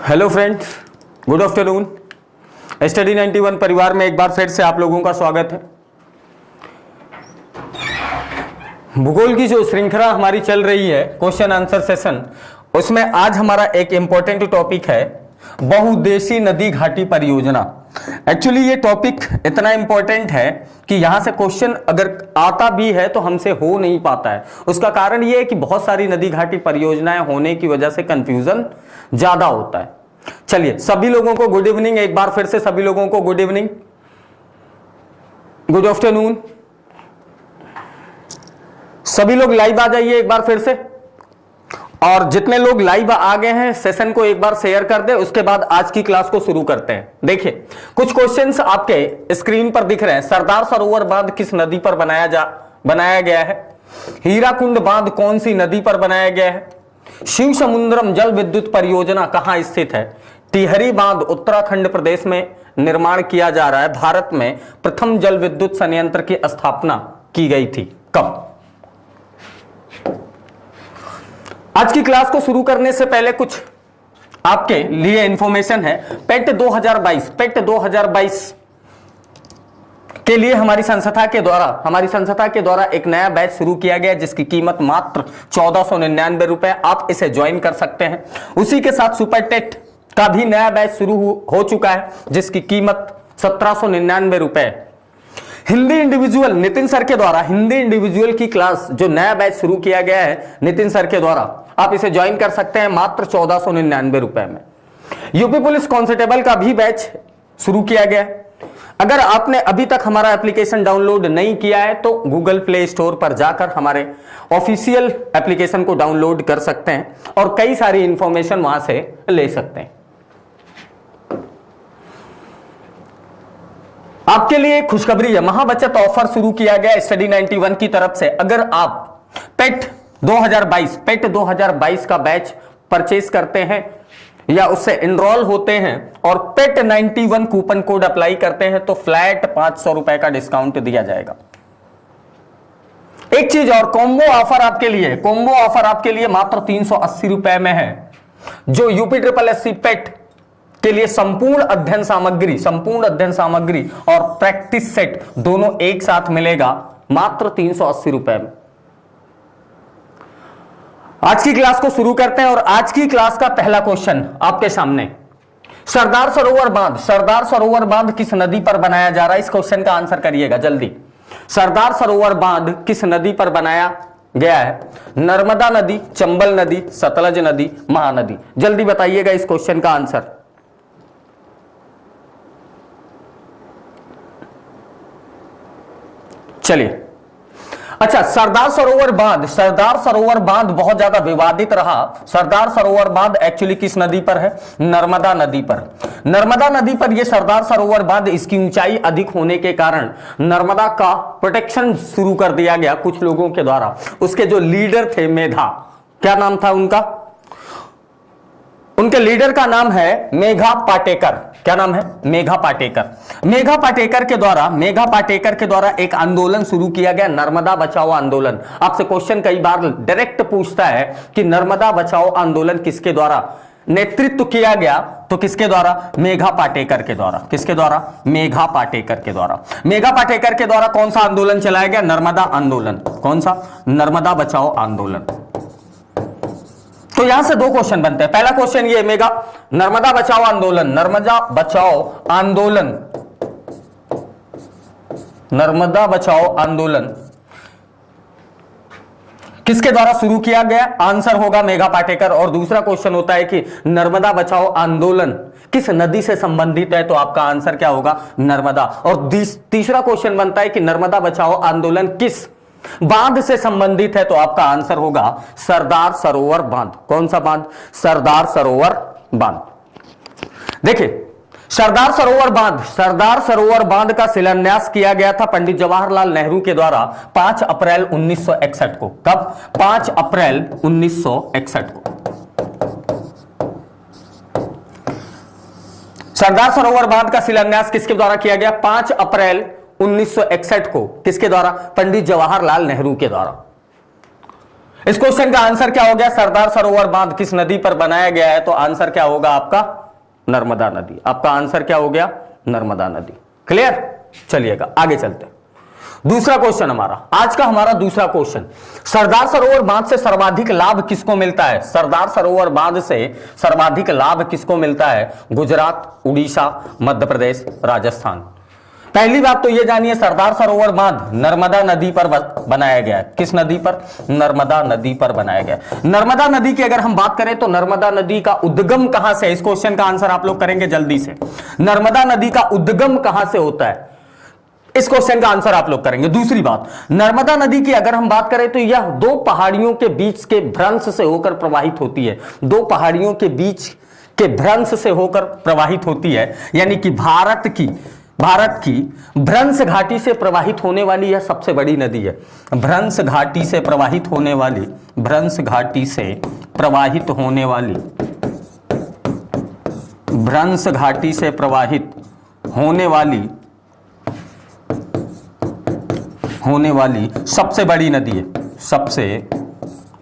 Hello friends, good afternoon. Study 91 परिवार में एक बार फिर से आप लोगों का स्वागत है। भूगोल की जो श्रृंखला हमारी चल रही है क्वेश्चन आंसर सेशन, उसमें आज हमारा एक इंपॉर्टेंट टॉपिक है बहुउद्देशीय नदी घाटी परियोजना। एक्चुअली ये टॉपिक इतना इंपॉर्टेंट है कि यहां से क्वेश्चन अगर आता भी है तो हमसे हो नहीं पाता है। उसका कारण ये है कि बहुत सारी नदी घाटी परियोजनाएं होने की वजह से कंफ्यूजन ज्यादा होता है। चलिए, सभी लोगों को गुड इवनिंग। एक बार फिर से सभी लोगों को गुड इवनिंग, गुड आफ्टरनून। सभी लोग लाइव आ जाइए एक बार फिर से, और जितने लोग लाइव आ गए हैं सेशन को एक बार शेयर कर दे। उसके बाद आज की क्लास को शुरू करते हैं। देखिए, कुछ क्वेश्चंस आपके स्क्रीन पर दिख रहे हैं। सरदार सरोवर बांध किस नदी पर बनाया गया है? हीराकुंड बांध कौन सी नदी पर बनाया गया है? शिव समुद्रम जल विद्युत परियोजना कहां स्थित है? टिहरी बांध उत्तराखंड प्रदेश में निर्माण किया जा रहा है। भारत में प्रथम जल विद्युत संयंत्र की स्थापना की गई थी कब? आज की क्लास को शुरू करने से पहले कुछ आपके लिए इंफॉर्मेशन है। पेट 2022 के लिए हमारी संस्था के द्वारा एक नया बैच शुरू किया गया जिसकी कीमत मात्र 1499 रुपए। आप इसे ज्वाइन कर सकते हैं। उसी के साथ सुपर टेट का भी नया बैच शुरू हो चुका है जिसकी कीमत 1799 रुपए। हिंदी इंडिविजुअल नितिन सर के द्वारा हिंदी इंडिविजुअल की क्लास जो नया बैच शुरू किया गया है नितिन सर के द्वारा, आप इसे ज्वाइन कर सकते हैं मात्र 1499 रुपए में। यूपी पुलिस कांस्टेबल का भी बैच शुरू किया गया है। अगर आपने अभी तक हमारा एप्लीकेशन डाउनलोड नहीं किया है तो गूगल प्ले स्टोर पर जाकर हमारे ऑफिशियल एप्लीकेशन को डाउनलोड कर सकते हैं और कई सारी इंफॉर्मेशन वहां से ले सकते हैं। आपके लिए खुशखबरी है, महाबचत ऑफर शुरू किया गया स्टडी 91 की तरफ से। अगर आप पेट 2022 का बैच परचेज करते हैं या उससे एनरोल होते हैं और पेट 91 कूपन कोड अप्लाई करते हैं तो फ्लैट 500 रुपए का डिस्काउंट दिया जाएगा। एक चीज और, कॉम्बो ऑफर आपके लिए मात्र 380 रुपए में है। जो यूपी ट्रिपल एससी पेट के लिए संपूर्ण अध्ययन सामग्री और प्रैक्टिस सेट दोनों एक साथ मिलेगा मात्र 380 रुपए में। आज की क्लास को शुरू करते हैं और आज की क्लास का पहला क्वेश्चन आपके सामने, सरदार सरोवर बांध किस नदी पर बनाया जा रहा है? इस क्वेश्चन का आंसर करिएगा जल्दी। सरदार सरोवर बांध किस नदी पर बनाया गया है? नर्मदा नदी, चंबल नदी, सतलज नदी, महानदी। जल्दी बताइएगा इस क्वेश्चन का आंसर। चलिए, अच्छा, सरदार सरोवर बांध बहुत ज्यादा विवादित रहा। सरदार सरोवर बांध एक्चुअली किस नदी पर है? नर्मदा नदी पर यह सरदार सरोवर बांध, इसकी ऊंचाई अधिक होने के कारण नर्मदा का प्रोटेक्शन शुरू कर दिया गया कुछ लोगों के द्वारा। उसके जो लीडर थे मेधा, क्या नाम था उनके लीडर का नाम है मेघा पाटेकर। क्या नाम है? मेघा पाटेकर के द्वारा एक आंदोलन शुरू किया गया, नर्मदा बचाओ आंदोलन। आपसे क्वेश्चन कई बार डायरेक्ट पूछता है कि नर्मदा बचाओ आंदोलन किसके द्वारा नेतृत्व किया गया? तो किसके द्वारा? मेघा पाटेकर के द्वारा। किसके द्वारा? मेघा पाटेकर के द्वारा कौन सा आंदोलन चलाया गया? नर्मदा आंदोलन। कौन सा? नर्मदा बचाओ आंदोलन। तो यहां से दो क्वेश्चन बनते हैं। पहला क्वेश्चन ये, नर्मदा बचाओ आंदोलन किसके द्वारा शुरू किया गया? आंसर होगा मेघा पाटेकर। और दूसरा क्वेश्चन होता है कि नर्मदा बचाओ आंदोलन किस नदी से संबंधित है? तो आपका आंसर क्या होगा? नर्मदा। और तीसरा क्वेश्चन बनता है कि नर्मदा बचाओ आंदोलन किस बांध से संबंधित है? तो आपका आंसर होगा सरदार सरोवर बांध। कौन सा बांध? सरदार सरोवर बांध। देखिए, सरदार सरोवर बांध का शिलान्यास किया गया था पंडित जवाहरलाल नेहरू के द्वारा 5 अप्रैल 1961 को। कब? 5 अप्रैल 1961 को। सरदार सरोवर बांध का शिलान्यास किसके द्वारा किया गया? 5 अप्रैल 1961 को। किसके द्वारा? पंडित जवाहरलाल नेहरू के द्वारा। इस क्वेश्चन का आंसर क्या हो गया? सरदार सरोवर बांध किस नदी पर बनाया गया है? तो आंसर क्या होगा आपका? नर्मदा नदी। आपका आंसर क्या हो गया? नर्मदा नदी। क्लियर? चलिएगा आगे चलते हैं। दूसरा क्वेश्चन आज का हमारा दूसरा क्वेश्चन, सरदार सरोवर बांध से सर्वाधिक लाभ किसको मिलता है? सरदार सरोवर बांध से सर्वाधिक लाभ किसको मिलता है? गुजरात, उड़ीसा, मध्य प्रदेश, राजस्थान। पहली बात तो यह जानिए, सरदार सरोवर बांध नर्मदा नदी पर बनाया गया है। किस नदी पर? नर्मदा नदी पर बनाया गया। नर्मदा नदी की अगर हम बात करें तो नर्मदा नदी का उद्गम कहां से? इस क्वेश्चन का आंसर आप लोग करेंगे जल्दी से। नर्मदा नदी का उद्गम कहां से होता है? इस क्वेश्चन का आंसर आप लोग करेंगे। दूसरी बात, नर्मदा नदी की अगर हम बात करें तो यह दो पहाड़ियों के बीच के भ्रंश से होकर प्रवाहित होती है। दो पहाड़ियों के बीच के भ्रंश से होकर प्रवाहित होती है, यानी कि भारत की भ्रंश घाटी से प्रवाहित होने वाली यह सबसे बड़ी नदी है। भ्रंश घाटी से प्रवाहित होने वाली भ्रंश घाटी से प्रवाहित होने वाली सबसे बड़ी नदी है। सबसे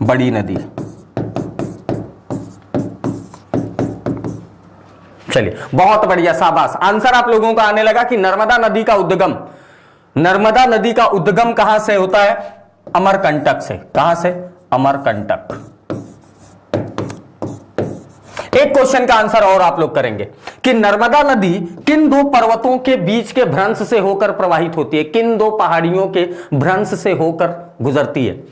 बड़ी नदी। चलिए बहुत बढ़िया, शाबाश। आंसर आप लोगों का आने लगा कि नर्मदा नदी का उद्गम कहां से होता है? अमरकंटक से। कहां से? अमरकंटक। एक क्वेश्चन का आंसर और आप लोग करेंगे कि नर्मदा नदी किन दो पर्वतों के बीच के भ्रंश से होकर प्रवाहित होती है? किन दो पहाड़ियों के भ्रंश से होकर गुजरती है?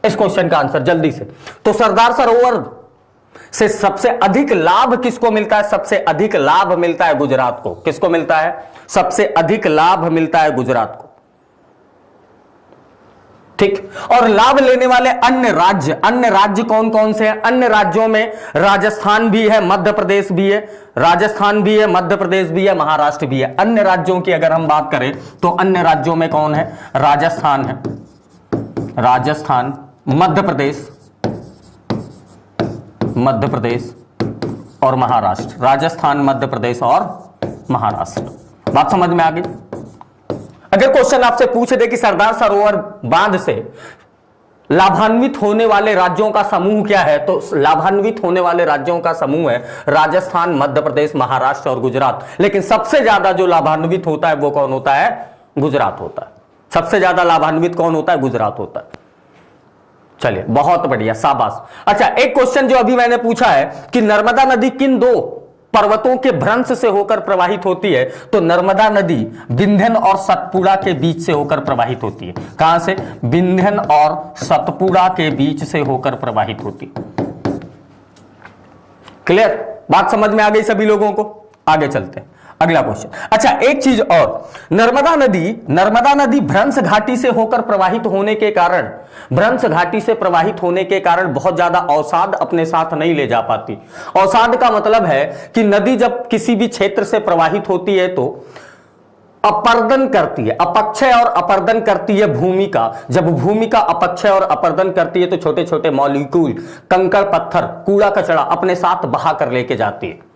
इस क्वेश्चन का आंसर जल्दी से। तो सरदार सरोवर से सबसे अधिक लाभ किसको मिलता है? सबसे अधिक लाभ मिलता है गुजरात को। किसको मिलता है? सबसे अधिक लाभ मिलता है गुजरात को। ठीक। और लाभ लेने वाले अन्य राज्य कौन कौन से हैं? अन्य राज्यों में राजस्थान भी है, मध्य प्रदेश भी है, मध्य प्रदेश भी है, महाराष्ट्र भी है। अन्य राज्यों की अगर हम बात करें तो अन्य राज्यों में कौन है? राजस्थान है, मध्य प्रदेश और महाराष्ट्र। राजस्थान, मध्य प्रदेश और महाराष्ट्र। बात समझ में आ गई? अगर क्वेश्चन आपसे पूछ दे कि सरदार सरोवर बांध से लाभान्वित होने वाले राज्यों का समूह क्या है, तो लाभान्वित होने वाले राज्यों का समूह है राजस्थान, मध्य प्रदेश, महाराष्ट्र और गुजरात। लेकिन सबसे ज्यादा जो लाभान्वित होता है वो कौन होता है? गुजरात होता है। सबसे ज्यादा लाभान्वित कौन होता है? गुजरात होता है। चलिए बहुत बढ़िया, शाबाश। अच्छा, एक क्वेश्चन जो अभी मैंने पूछा है कि नर्मदा नदी किन दो पर्वतों के भ्रंश से होकर प्रवाहित होती है, तो नर्मदा नदी विंध्यन और सतपुड़ा के बीच से होकर प्रवाहित होती है। कहां से? विंध्यन और सतपुड़ा के बीच से होकर प्रवाहित होती है। क्लियर? बात समझ में आ गई सभी लोगों को? आगे चलते हैं, अगला क्वेश्चन। अच्छा, एक चीज और, नर्मदा नदी भ्रंश घाटी से होकर प्रवाहित होने के कारण बहुत ज्यादा अवसाद अपने साथ नहीं ले जा पाती। अवसाद का मतलब है कि नदी जब किसी भी क्षेत्र से प्रवाहित होती है तो अपर्दन करती है, अपक्षय और अपर्दन करती है भूमि का। जब भूमि का अपक्षय और अपर्दन करती है तो छोटे छोटे मॉलिक्यूल, कंकड़ पत्थर, कूड़ा कचरा अपने साथ बहा कर लेके जाती है।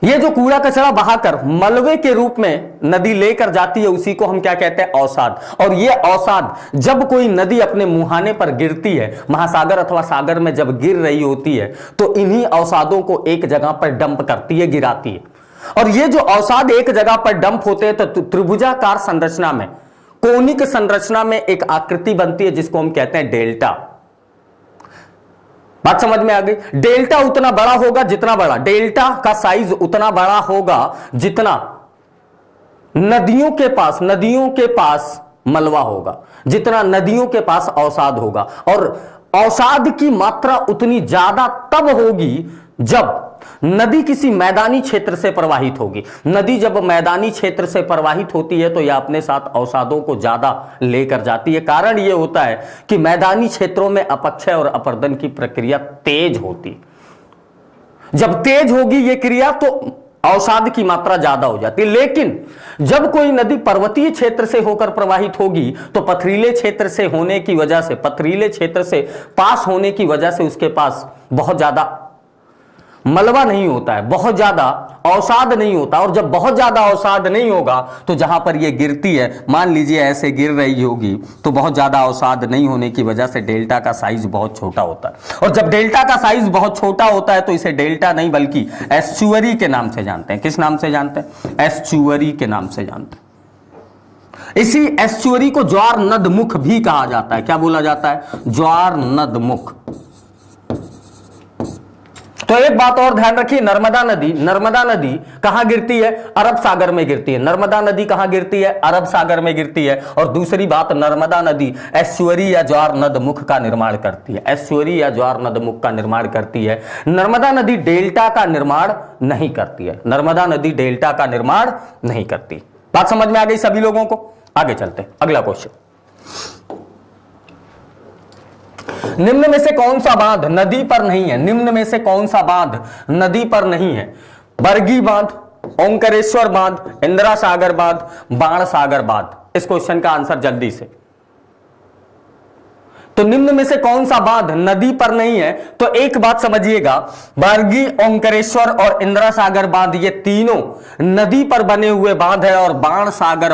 ये जो कूड़ा कचरा बहाकर मलबे के रूप में नदी लेकर जाती है, उसी को हम क्या कहते हैं? अवसाद। और ये अवसाद जब कोई नदी अपने मुहाने पर गिरती है, महासागर अथवा सागर में जब गिर रही होती है, तो इन्हीं अवसादों को एक जगह पर डंप करती है, गिराती है। और ये जो अवसाद एक जगह पर डंप होते हैं तो त्रिभुजाकार संरचना में, कोनिक संरचना में एक आकृति बनती है जिसको हम कहते हैं डेल्टा। बात समझ में आ गई? डेल्टा उतना बड़ा होगा जितना बड़ा, डेल्टा का साइज उतना बड़ा होगा जितना नदियों के पास मलबा होगा, जितना नदियों के पास अवसाद होगा। और अवसाद की मात्रा उतनी ज्यादा तब होगी जब नदी किसी मैदानी क्षेत्र से प्रवाहित होगी। नदी जब मैदानी क्षेत्र से प्रवाहित होती है तो यह अपने साथ अवसादों को ज्यादा लेकर जाती है। कारण यह होता है कि मैदानी क्षेत्रों में अपक्षय और अपर्दन की प्रक्रिया तेज होती। जब तेज होगी यह क्रिया तो अवसाद की मात्रा ज्यादा हो जाती है। लेकिन जब कोई नदी पर्वतीय क्षेत्र से होकर प्रवाहित होगी तो पथरीले क्षेत्र से पास होने की वजह से उसके पास बहुत ज्यादा मलबा नहीं होता है, बहुत ज्यादा अवसाद नहीं होता, और जब बहुत ज्यादा अवसाद नहीं होगा तो जहां पर ये गिरती है, मान लीजिए ऐसे गिर रही होगी, तो बहुत ज्यादा अवसाद नहीं होने की वजह से डेल्टा का साइज बहुत छोटा होता है। और जब डेल्टा का साइज बहुत छोटा होता है तो इसे डेल्टा नहीं बल्कि एस्चुअरी के नाम से जानते हैं। किस नाम से जानते हैं? एस्चुअरी के नाम से जानते हैं। इसी एस्चुअरी को ज्वार नदमुख भी कहा जाता है। क्या बोला जाता है? ज्वार नदमुख। तो एक बात और ध्यान रखिए, नर्मदा नदी कहां गिरती है? अरब सागर में गिरती है। नर्मदा नदी कहां गिरती है? अरब सागर में गिरती है। और दूसरी बात, नर्मदा नदी एस्चुअरी या ज्वार नदमुख का निर्माण करती है। एस्चुअरी या ज्वार नदमुख का निर्माण करती है। नर्मदा नदी डेल्टा का निर्माण नहीं करती है। नर्मदा नदी डेल्टा का निर्माण नहीं करती। बात समझ में आ गई सभी लोगों को? आगे चलते, अगला क्वेश्चन। निम्न में से कौन सा बांध नदी पर नहीं है? निम्न में से कौन सा बांध नदी पर नहीं है? बरगी बांध, ओंकारेश्वर बांध, इंदिरा सागर बांध, बाण सागर बांध। इस क्वेश्चन का आंसर जल्दी से। तो निम्न में से कौन सा बांध नदी पर नहीं है? तो एक बात समझिएगा, बरगी, ओंकारेश्वर और इंदिरा सागर बांध ये तीनों नदी पर बने हुए बांध है। और बाण सागर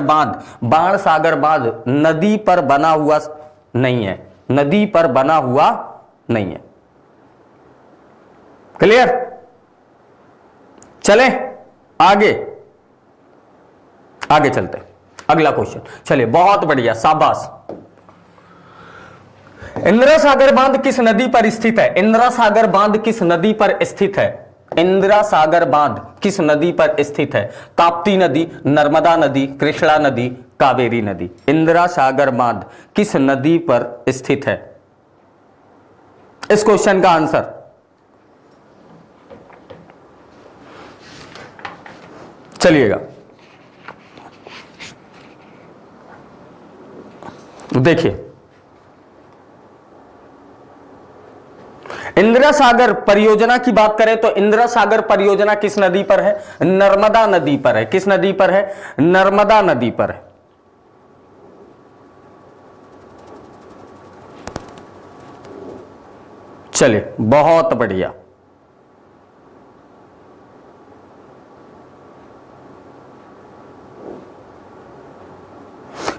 बांध नदी पर बना हुआ नहीं है। नदी पर बना हुआ नहीं है। क्लियर? चले आगे चलते, अगला क्वेश्चन। चलिए, बहुत बढ़िया, शाबाश। इंदिरा सागर बांध किस नदी पर स्थित है? इंदिरा सागर बांध किस नदी पर स्थित है? इंदिरा सागर बांध किस नदी पर स्थित है? ताप्ती नदी, नर्मदा नदी, कृष्णा नदी, कावेरी नदी। इंदिरा सागर बांध किस नदी पर स्थित है? इस क्वेश्चन का आंसर चलिएगा, देखिए। इंदिरा सागर परियोजना की बात करें तो इंदिरा सागर परियोजना किस नदी पर है? नर्मदा नदी पर है। किस नदी पर है? नर्मदा नदी पर है। चलिए, बहुत बढ़िया।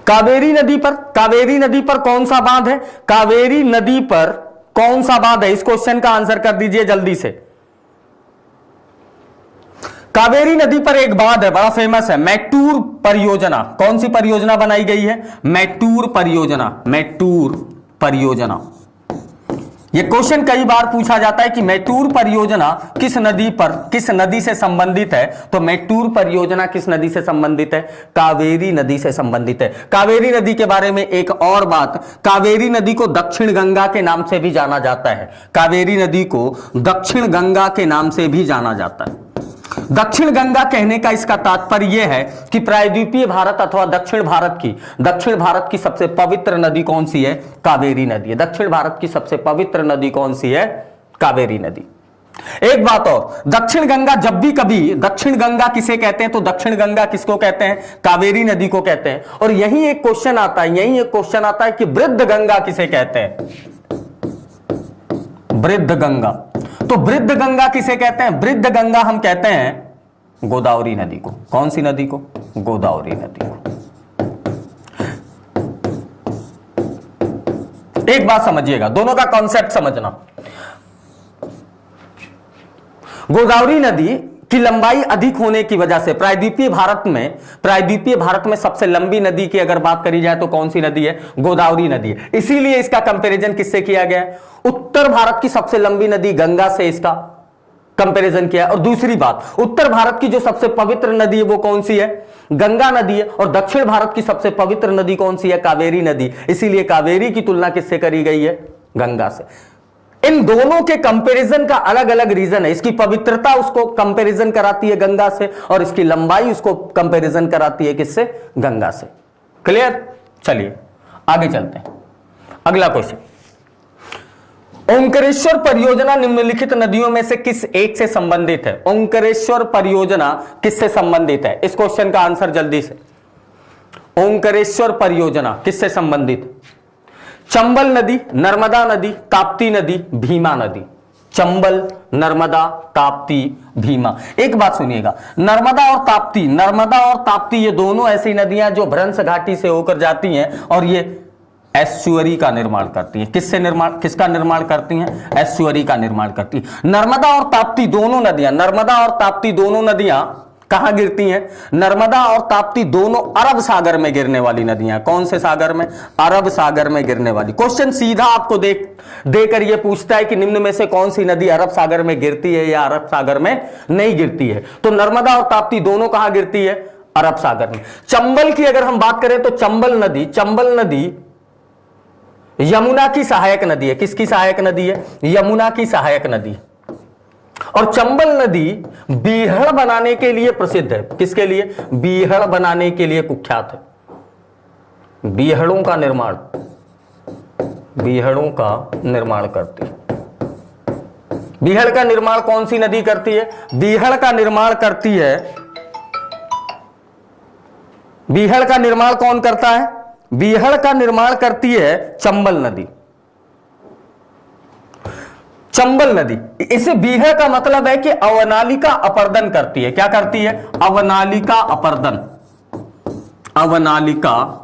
कावेरी नदी पर कौन सा बांध है? कावेरी नदी पर कौन सा बांध है? इस क्वेश्चन का आंसर कर दीजिए जल्दी से। कावेरी नदी पर एक बांध है, बड़ा फेमस है, मैटूर परियोजना। कौन सी परियोजना बनाई गई है? मैटूर परियोजना। यह क्वेश्चन कई बार पूछा जाता है कि मैटूर परियोजना किस नदी से संबंधित है? तो मैटूर परियोजना किस नदी से संबंधित है? कावेरी नदी से संबंधित है। कावेरी नदी के बारे में एक और बात, कावेरी नदी को दक्षिण गंगा के नाम से भी जाना जाता है। कावेरी नदी को दक्षिण गंगा के नाम से भी जाना जाता है। दक्षिण गंगा कहने का इसका तात्पर्य यह है कि प्रायद्वीपीय भारत अथवा दक्षिण भारत की सबसे पवित्र नदी कौन सी है? कावेरी नदी है। दक्षिण भारत की सबसे पवित्र नदी कौन सी है? कावेरी नदी। एक बात और, दक्षिण गंगा जब भी कभी दक्षिण गंगा किसे कहते हैं? तो दक्षिण गंगा किसको कहते हैं? कावेरी नदी को कहते हैं। और यही एक क्वेश्चन आता है कि वृद्ध गंगा किसे कहते हैं? वृद्ध गंगा। तो वृद्ध गंगा किसे कहते हैं? वृद्ध गंगा हम कहते हैं गोदावरी नदी को। कौन सी नदी को? गोदावरी नदी को। एक बात समझिएगा, दोनों का कॉन्सेप्ट समझना। गोदावरी नदी की लंबाई अधिक होने की वजह से प्रायद्वीपीय भारत में सबसे लंबी नदी की अगर बात करी जाए तो कौन सी नदी है? गोदावरी नदी है। इसीलिए इसका कंपैरिजन किससे किया गया है? उत्तर भारत की सबसे लंबी नदी गंगा से इसका कंपैरिजन किया। और दूसरी बात, उत्तर भारत की जो सबसे पवित्र नदी है वो कौन सी है? गंगा नदी है। और दक्षिण भारत की सबसे पवित्र नदी कौन सी है? कावेरी नदी। इसीलिए कावेरी की तुलना किससे करी गई है? गंगा से। इन दोनों के कंपैरिजन का अलग अलग रीजन है। इसकी पवित्रता उसको कंपैरिजन कराती है गंगा से, और इसकी लंबाई उसको कंपैरिजन कराती है किससे? गंगा से। क्लियर? चलिए आगे चलते हैं, अगला क्वेश्चन। ओंकारेश्वर परियोजना निम्नलिखित नदियों में से किस एक से संबंधित है? ओंकारेश्वर परियोजना किससे संबंधित है? इस क्वेश्चन का आंसर जल्दी से। ओंकारेश्वर परियोजना किससे संबंधित? चंबल नदी, नर्मदा नदी, ताप्ती नदी, भीमा नदी। चंबल, नर्मदा, ताप्ती, भीमा। एक बात सुनिएगा, नर्मदा और ताप्ती ये दोनों ऐसी नदियां जो भ्रंश घाटी से होकर जाती हैं और ये एस्चुअरी का निर्माण करती हैं। किसका निर्माण करती हैं? एस्चुअरी का निर्माण करती है। नर्मदा और ताप्ती दोनों नदियां कहां गिरती हैं? नर्मदा और ताप्ती दोनों अरब सागर में गिरने वाली नदियां। कौन से सागर में? अरब सागर में गिरने वाली। क्वेश्चन सीधा आपको देकर यह पूछता है कि निम्न में से कौन सी नदी अरब सागर में गिरती है या अरब सागर में नहीं गिरती है। तो नर्मदा और ताप्ती दोनों कहां गिरती है? अरब सागर में। चंबल की अगर हम बात करें तो चंबल नदी यमुना की सहायक नदी है। किसकी सहायक नदी है? यमुना की सहायक नदी। और चंबल नदी बीहड़ बनाने के लिए प्रसिद्ध है। किसके लिए? बीहड़ बनाने के लिए कुख्यात है। बीहड़ों का निर्माण करती है। बीहड़ का निर्माण कौन सी नदी करती है? बीहड़ का निर्माण कौन करता है? बीहड़ का निर्माण करती है चंबल नदी। चंबल नदी, इसे बीहड़ का मतलब है कि अवनालिका अपर्दन करती है। क्या करती है? अवनालिका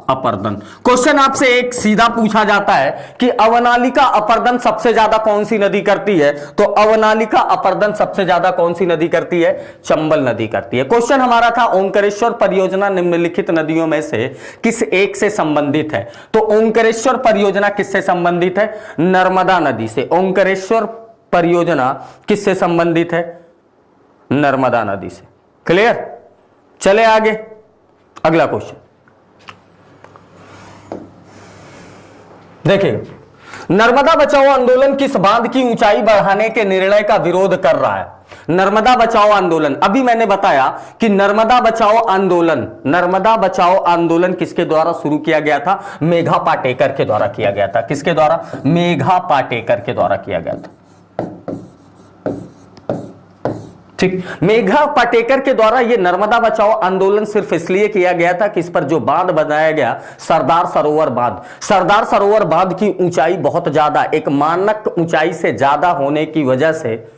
अपर्दन। क्वेश्चन आपसे एक सीधा पूछा जाता है कि अवनालिका अपर्दन सबसे ज्यादा कौन सी नदी करती है? तो अवनालिका अपर्दन सबसे ज्यादा कौन सी नदी करती है? चंबल नदी करती है। क्वेश्चन हमारा था ओंकारेश्वर परियोजना निम्नलिखित नदियों में से किस एक से संबंधित है? तो ओंकारेश्वर परियोजना किससे संबंधित है? नर्मदा नदी से। ओंकारेश्वर परियोजना किससे संबंधित है? नर्मदा नदी से। क्लियर? चले आगे, अगला क्वेश्चन देखिए, नर्मदा बचाओ आंदोलन किस बांध की ऊंचाई बढ़ाने के निर्णय का विरोध कर रहा है? नर्मदा बचाओ आंदोलन, अभी मैंने बताया कि नर्मदा बचाओ आंदोलन किसके द्वारा शुरू किया गया था? मेघा पाटेकर के द्वारा किया गया था। किसके द्वारा? मेघा पाटेकर के द्वारा किया गया था। ठीक, मेघा पाटेकर के द्वारा यह नर्मदा बचाओ आंदोलन सिर्फ इसलिए किया गया था कि इस पर जो बांध बनाया गया, सरदार सरोवर बांध की ऊंचाई बहुत ज्यादा, एक मानक ऊंचाई से ज्यादा होने की वजह से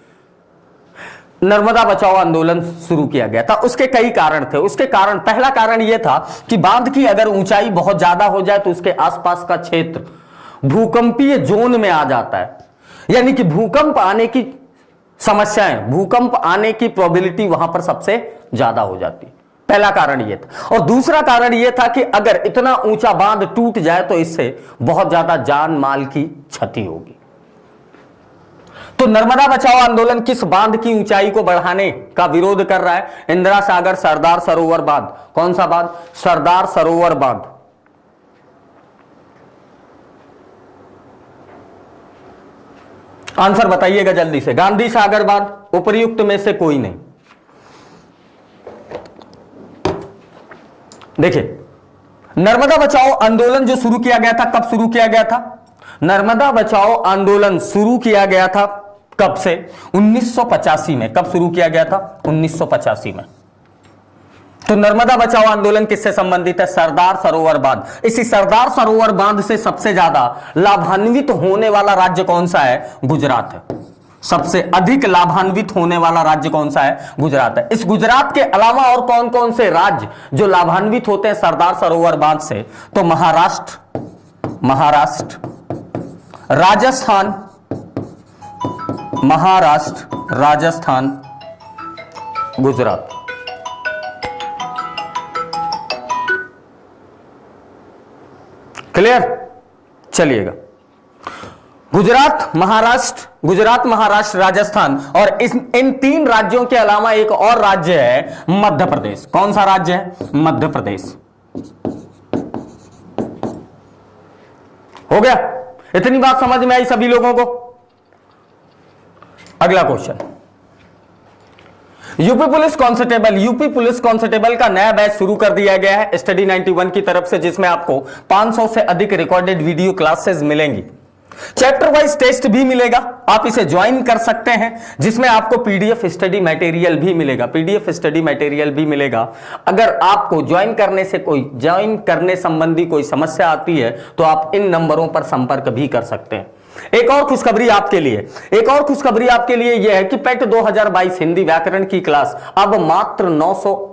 नर्मदा बचाओ आंदोलन शुरू किया गया था। उसके कई कारण थे। पहला कारण यह था कि बांध की अगर ऊंचाई बहुत ज्यादा हो जाए तो उसके आसपास का क्षेत्र भूकंपीय जोन में आ जाता है, यानी कि भूकंप आने की प्रोबेबिलिटी वहां पर सबसे ज्यादा हो जाती। पहला कारण यह था। और दूसरा कारण यह था कि अगर इतना ऊंचा बांध टूट जाए तो इससे बहुत ज्यादा जान माल की क्षति होगी। तो नर्मदा बचाओ आंदोलन किस बांध की ऊंचाई को बढ़ाने का विरोध कर रहा है? इंदिरा सागर सरदार सरोवर बांध। कौन सा बांध? सरदार सरोवर बांध। आंसर बताइएगा जल्दी से। गांधी सागर बांध, उपर्युक्त में से कोई नहीं। देखिए, नर्मदा बचाओ आंदोलन जो शुरू किया गया था, कब शुरू किया गया था? नर्मदा बचाओ आंदोलन शुरू किया गया था कब से? 1985 में। कब शुरू किया गया था? 1985 में। तो नर्मदा बचाओ आंदोलन किससे संबंधित है? सरदार सरोवर बांध। इसी सरदार सरोवर बांध से सबसे ज्यादा लाभान्वित होने वाला राज्य कौन सा है? गुजरात है। सबसे अधिक लाभान्वित होने वाला राज्य कौन सा है? गुजरात है। इस गुजरात के अलावा और कौन कौन से राज्य जो लाभान्वित होते हैं सरदार सरोवर बांध से? तो महाराष्ट्र, राजस्थान, गुजरात। क्लियर? चलिएगा, गुजरात, महाराष्ट्र, राजस्थान और इन तीन राज्यों के अलावा एक और राज्य है मध्य प्रदेश। कौन सा राज्य है? मध्य प्रदेश। हो गया? इतनी बात समझ में आई सभी लोगों को? अगला क्वेश्चन, यूपी पुलिस कांस्टेबल का नया बैच शुरू कर दिया गया है स्टडी 91 की तरफ से, जिसमें आपको 500 से अधिक रिकॉर्डेड वीडियो क्लासेस मिलेंगी। चैप्टर वाइज टेस्ट भी मिलेगा, आप इसे ज्वाइन कर सकते हैं, जिसमें आपको पीडीएफ स्टडी मटेरियल भी मिलेगा। अगर आपको ज्वाइन करने संबंधी कोई समस्या आती है तो आप इन नंबरों पर संपर्क भी कर सकते हैं। एक और खुशखबरी आपके लिए, एक और खुशखबरी आपके लिए यह है कि पेट 2022 हिंदी व्याकरण की क्लास अब मात्र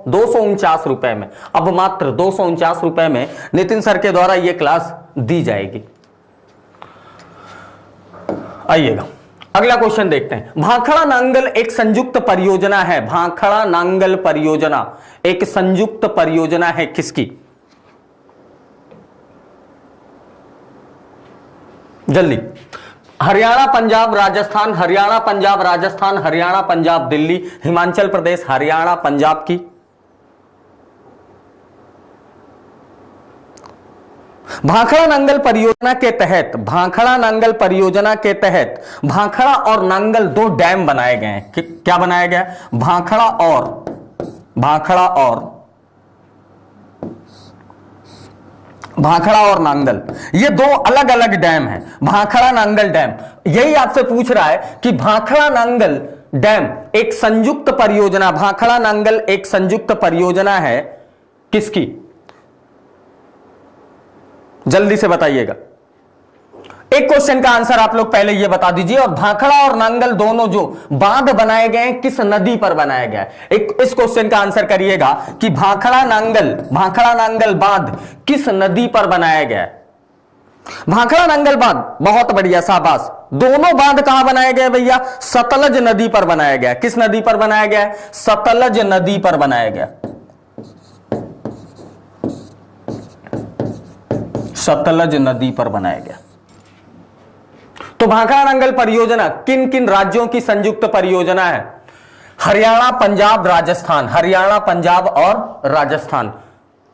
249 रुपए में, अब मात्र 249 रुपए में नितिन सर के द्वारा यह क्लास दी जाएगी। आइएगा अगला क्वेश्चन देखते हैं। भाखड़ा नांगल एक संयुक्त परियोजना है, भाखड़ा नांगल परियोजना एक संयुक्त परियोजना है किसकी? जल्दी। हरियाणा पंजाब राजस्थान, हरियाणा पंजाब राजस्थान, हरियाणा पंजाब दिल्ली, हिमाचल प्रदेश, हरियाणा पंजाब की। भाखड़ा नांगल परियोजना के तहत, भाखड़ा नांगल परियोजना के तहत भाखड़ा और नांगल दो डैम बनाए गए हैं। क्या बनाया गया? भाखड़ा और नांगल, ये दो अलग अलग डैम हैं, भाखड़ा नांगल डैम। यही आपसे पूछ रहा है कि भाखड़ा नांगल डैम एक संयुक्त परियोजना, भाखड़ा नांगल एक संयुक्त परियोजना है किसकी? जल्दी से बताइएगा। एक क्वेश्चन का आंसर आप लोग पहले ये बता दीजिए। और भाखड़ा और नांगल दोनों जो बांध बनाए गए हैं किस नदी पर बनाया गया है? एक इस क्वेश्चन का आंसर करिएगा कि भाखड़ा नांगल बांध किस नदी पर बनाया गया है? भाखड़ा नांगल बांध, बहुत बढ़िया, शाबाश। दोनों बांध कहां बनाए गए भैया? सतलज नदी पर बनाया गया। किस नदी पर बनाया गया है? सतलज नदी पर बनाया गया, सतलज नदी पर बनाया गया। तो भाखड़ा नांगल परियोजना किन किन राज्यों की संयुक्त परियोजना है? हरियाणा पंजाब राजस्थान, हरियाणा पंजाब और राजस्थान,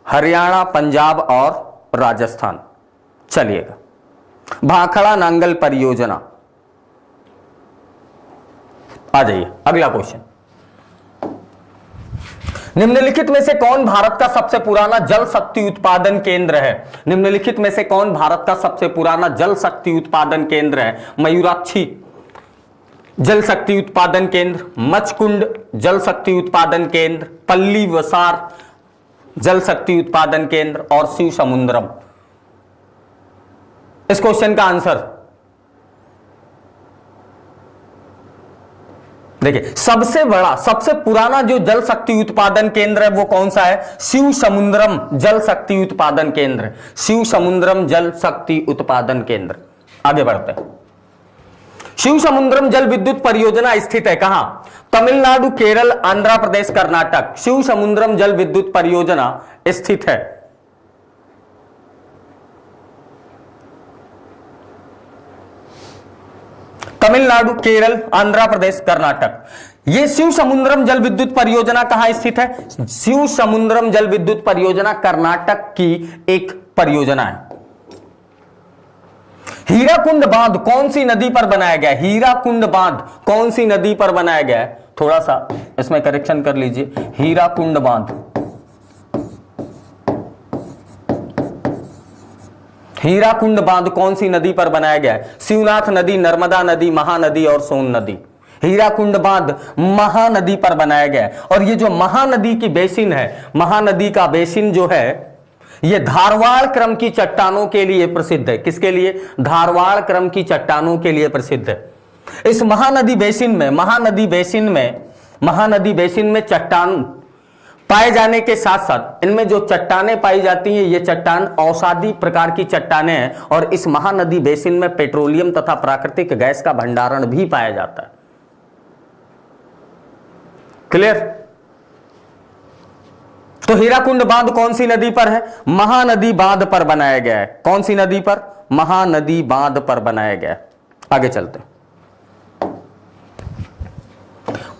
हरियाणा पंजाब और राजस्थान। चलिएगा, भाखड़ा नांगल परियोजना। आ जाइए अगला क्वेश्चन। निम्नलिखित में से कौन भारत का सबसे पुराना जल शक्ति उत्पादन केंद्र है? निम्नलिखित में से कौन भारत का सबसे पुराना जल शक्ति उत्पादन केंद्र है? मयूराक्षी जल शक्ति उत्पादन केंद्र, मचकुंड जल शक्ति उत्पादन केंद्र, पल्ली वसार जल शक्ति उत्पादन केंद्र और शिव समुद्रम। इस क्वेश्चन का आंसर देखिए, सबसे बड़ा सबसे पुराना जो जल शक्ति उत्पादन केंद्र है वो कौन सा है? शिव समुद्रम जल शक्ति उत्पादन केंद्र, शिव समुद्रम जल शक्ति उत्पादन केंद्र। आगे बढ़ते हैं। शिव समुद्रम जल विद्युत परियोजना स्थित है कहां? तमिलनाडु, केरल, आंध्र प्रदेश, कर्नाटक। शिव समुद्रम जल विद्युत परियोजना स्थित है तमिलनाडु, केरल, आंध्र प्रदेश, कर्नाटक। ये शिव समुद्रम जल विद्युत परियोजना कहां स्थित है? शिव समुद्रम जल विद्युत परियोजना कर्नाटक की एक परियोजना है। हीराकुंड बांध कौन सी नदी पर बनाया गया? हीराकुंड बांध कौन सी नदी पर बनाया गया है? थोड़ा सा इसमें करेक्शन कर लीजिए। हीराकुंड बांध, हीराकुंड बांध कौन सी नदी पर बनाया गया है? शिवनाथ नदी, नर्मदा नदी, महानदी और सोन नदी। हीराकुंड बांध महानदी पर बनाया गया है। और ये जो महानदी की बेसिन है, महानदी का बेसिन जो है ये धारवाड़ क्रम की चट्टानों के लिए प्रसिद्ध है। किसके लिए? धारवाड़ क्रम की चट्टानों के लिए प्रसिद्ध है। इस महानदी बेसिन में चट्टान पाए जाने के साथ साथ इनमें जो चट्टानें पाई जाती हैं ये चट्टान औषधि प्रकार की चट्टानें हैं। और इस महानदी बेसिन में पेट्रोलियम तथा प्राकृतिक गैस का भंडारण भी पाया जाता है। क्लियर? तो हीराकुंड बांध कौन सी नदी पर है? महानदी बांध पर बनाया गया है। कौन सी नदी पर? महानदी बांध पर बनाया गया है। आगे चलते हैं।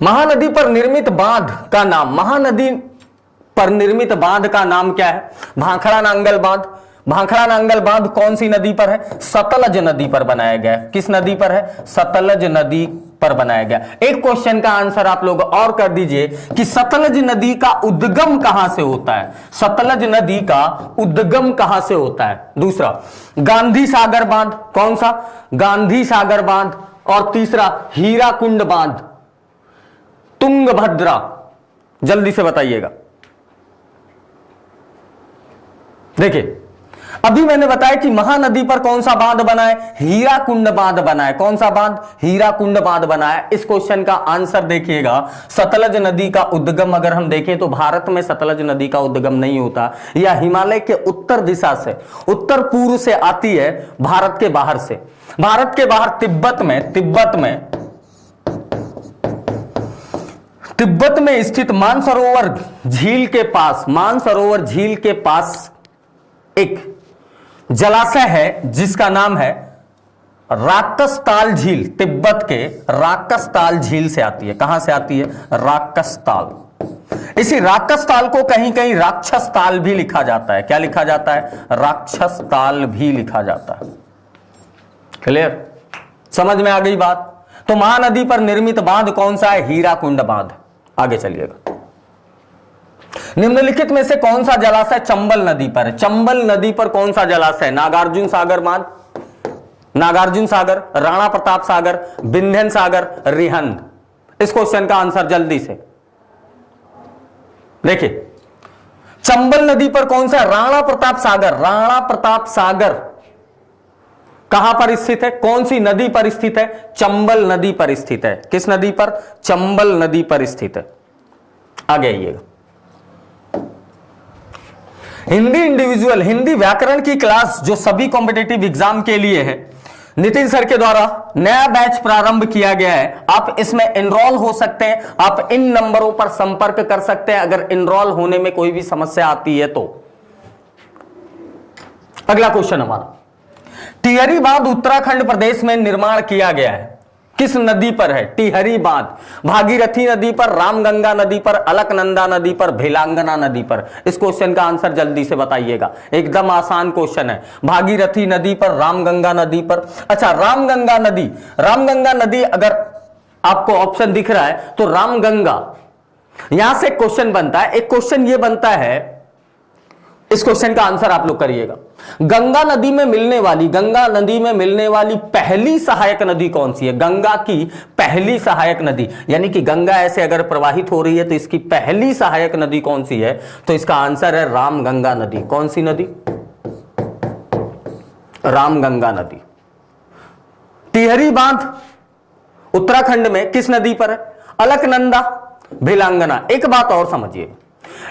महानदी पर निर्मित बांध का नाम, महानदी पर निर्मित बांध का नाम क्या है? भाखड़ा नांगल बांध। भाखड़ा नांगल बांध कौन सी नदी पर है? सतलज नदी पर बनाया गया है। किस नदी पर है? सतलज नदी पर बनाया गया। एक क्वेश्चन का आंसर आप लोग और कर दीजिए कि सतलज नदी का उद्गम कहां से होता है? सतलज नदी का उद्गम कहां से होता है? दूसरा, गांधी सागर बांध कौन सा? गांधी सागर बांध। और तीसरा, हीराकुंड बांध, तुंगभद्रा। जल्दी से बताइएगा। देखिए, अभी मैंने बताया कि महानदी पर कौन सा बांध बना है, हीराकुंड बांध बना है। कौन सा बांध, हीराकुंड बांध बना है। इस क्वेश्चन का आंसर देखिएगा, सतलज नदी का उद्गम अगर हम देखें तो भारत में सतलज नदी का उद्गम नहीं होता, यह हिमालय के उत्तर दिशा से, उत्तर पूर्व से आती है, भारत के बाहर से। भारत के बाहर तिब्बत में स्थित मानसरोवर झील के पास एक जलाशय है जिसका नाम है राकसताल झील। तिब्बत के राकसताल झील से आती है। कहां से आती है, राकसताल। इसी राकसताल को कहीं कहीं राक्षस ताल भी लिखा जाता है। क्या लिखा जाता है, राक्षस ताल भी लिखा जाता है। क्लियर, समझ में आ गई बात। तो महानदी पर निर्मित बांध कौन सा है, हीराकुंड बांध। आगे चलिएगा, निम्नलिखित में से कौन सा जलाशय चंबल नदी पर है। चंबल नदी पर कौन सा जलाशय, नागार्जुन सागर बांध, नागार्जुन सागर, राणा प्रताप सागर, विंध्यन सागर, रिहंद। इस क्वेश्चन का आंसर जल्दी से देखिए, चंबल नदी पर कौन सा, राणा प्रताप सागर। राणा प्रताप सागर कहां पर स्थित है, कौन सी नदी पर स्थित है, चंबल नदी पर स्थित है। किस नदी पर, चंबल नदी पर स्थित है। आगे आइएगा, हिंदी इंडिविजुअल, हिंदी व्याकरण की क्लास जो सभी कॉम्पिटेटिव एग्जाम के लिए है, नितिन सर के द्वारा नया बैच प्रारंभ किया गया है। आप इसमें एनरोल हो सकते हैं, आप इन नंबरों पर संपर्क कर सकते हैं अगर एनरोल होने में कोई भी समस्या आती है तो। अगला क्वेश्चन हमारा, टिहरी बांध उत्तराखंड प्रदेश में निर्माण किया गया है, किस नदी पर है, टिहरी बांध। भागीरथी नदी पर, रामगंगा नदी पर, अलकनंदा नदी पर, भिलांगना नदी पर। इस क्वेश्चन का आंसर जल्दी से बताइएगा, एकदम आसान क्वेश्चन है। भागीरथी नदी पर, रामगंगा नदी पर। अच्छा, रामगंगा नदी अगर आपको ऑप्शन दिख रहा है तो रामगंगा, यहां से क्वेश्चन बनता है, एक क्वेश्चन ये बनता है, इस क्वेश्चन का आंसर आप लोग करिएगा। गंगा नदी में मिलने वाली पहली सहायक नदी कौन सी है, गंगा की पहली सहायक नदी, यानी कि गंगा ऐसे अगर प्रवाहित हो रही है तो इसकी पहली सहायक नदी कौन सी है, तो इसका आंसर है रामगंगा नदी। कौन सी नदी, रामगंगा नदी। टिहरी बांध उत्तराखंड में किस नदी पर है, अलकनंदा, भिलांगना। एक बात और समझिए,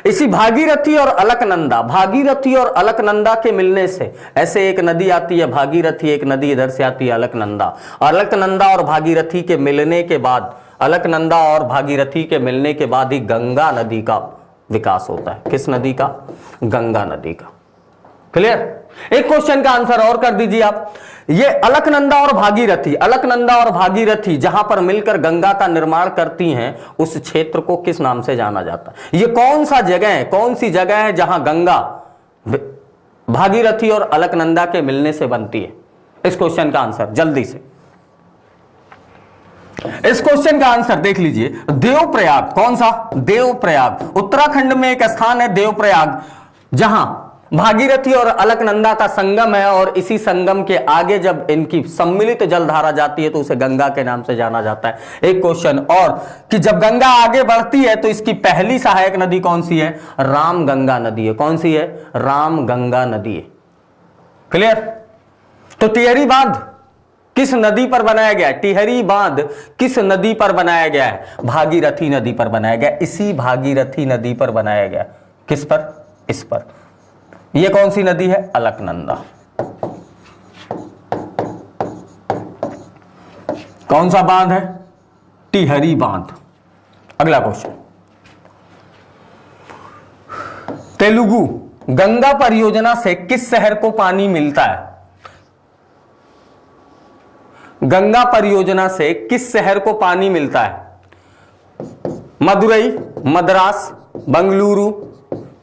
इसी भागीरथी और अलकनंदा के मिलने से ऐसे एक नदी आती है भागीरथी, एक नदी इधर से आती है अलकनंदा। अलकनंदा और भागीरथी के मिलने के बाद, ही गंगा नदी का विकास होता है। किस नदी का, गंगा नदी का। क्लियर। एक क्वेश्चन का आंसर और कर दीजिए आप, ये अलकनंदा और भागीरथी जहां पर मिलकर गंगा का निर्माण करती हैं, उस क्षेत्र को किस नाम से जाना जाता है। ये कौन सी जगह है जहां गंगा भागीरथी और अलकनंदा के मिलने से बनती है। इस क्वेश्चन का आंसर जल्दी से, इस क्वेश्चन का आंसर देख लीजिए, देवप्रयाग। कौन सा, देवप्रयाग। उत्तराखंड में एक स्थान है देवप्रयाग, जहां भागीरथी और अलकनंदा का संगम है, और इसी संगम के आगे जब इनकी सम्मिलित जलधारा जाती है तो उसे गंगा के नाम से जाना जाता है। एक क्वेश्चन और, कि जब गंगा आगे बढ़ती है तो इसकी पहली सहायक नदी कौन सी है, रामगंगा नदी है। कौन सी है, रामगंगा नदी है। क्लियर। तो टिहरी बांध किस नदी पर बनाया गया है, टिहरी बांध किस नदी पर बनाया गया है, भागीरथी नदी पर बनाया गया। इसी भागीरथी नदी पर बनाया गया। किस पर, इस पर। यह कौन सी नदी है, अलकनंदा। कौन सा बांध है, टिहरी बांध। अगला क्वेश्चन, तेलुगु गंगा परियोजना से किस शहर को पानी मिलता है, गंगा परियोजना से किस शहर को पानी मिलता है, मदुरई, मद्रास, बंगलुरु,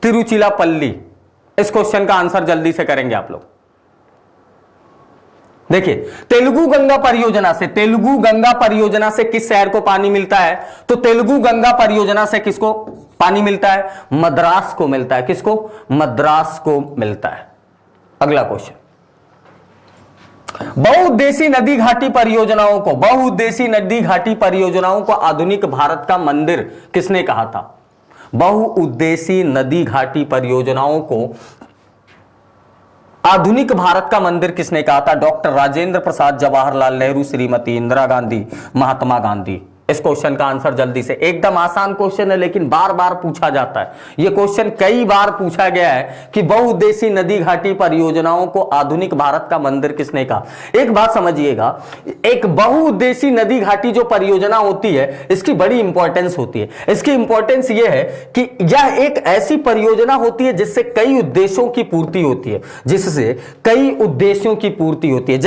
तिरुचिरापल्ली। इस क्वेश्चन का आंसर जल्दी से करेंगे आप लोग। देखिए, तेलुगु गंगा परियोजना से किस शहर को पानी मिलता है, तो तेलुगु गंगा परियोजना से किसको पानी मिलता है, मद्रास को मिलता है। किसको, मद्रास को मिलता है। अगला क्वेश्चन, बहुउद्देशीय नदी घाटी परियोजनाओं को आधुनिक भारत का मंदिर किसने कहा था, बहुउद्देशीय नदी घाटी परियोजनाओं को आधुनिक भारत का मंदिर किसने कहा था? डॉक्टर राजेंद्र प्रसाद, जवाहरलाल नेहरू, श्रीमती इंदिरा गांधी, महात्मा गांधी। इस क्वेश्चन का आंसर जल्दी से, एकदम आसान क्वेश्चन है लेकिन बार बार पूछा जाता है। यह क्वेश्चन कई बार पूछा गया है कि बहुउद्देशीय नदी घाटी परियोजनाओं को आधुनिक भारत का मंदिर किसने कहा। एक बात समझिएगा, एक बहुउद्देशीय नदी घाटी जो परियोजना होती है इसकी बड़ी इंपॉर्टेंस होती है। इसकी इंपॉर्टेंस यह है कि यह एक ऐसी परियोजना होती है जिससे कई उद्देश्यों की पूर्ति होती है, जिससे कई उद्देश्यों की पूर्ति होती है।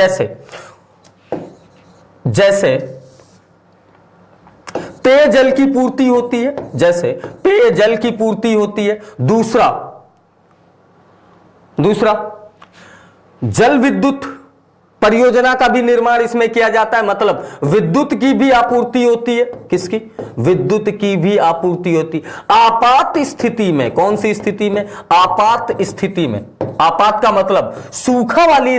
जैसे पेयजल की पूर्ति होती है, जैसे पेयजल की पूर्ति होती है। दूसरा जल विद्युत परियोजना का भी निर्माण इसमें किया जाता है, मतलब विद्युत की भी आपूर्ति होती है। किसकी? विद्युत की भी आपूर्ति होती। आपात स्थिति में, कौन सी स्थिति में? आपात स्थिति में। आपात का मतलब सूखा वाली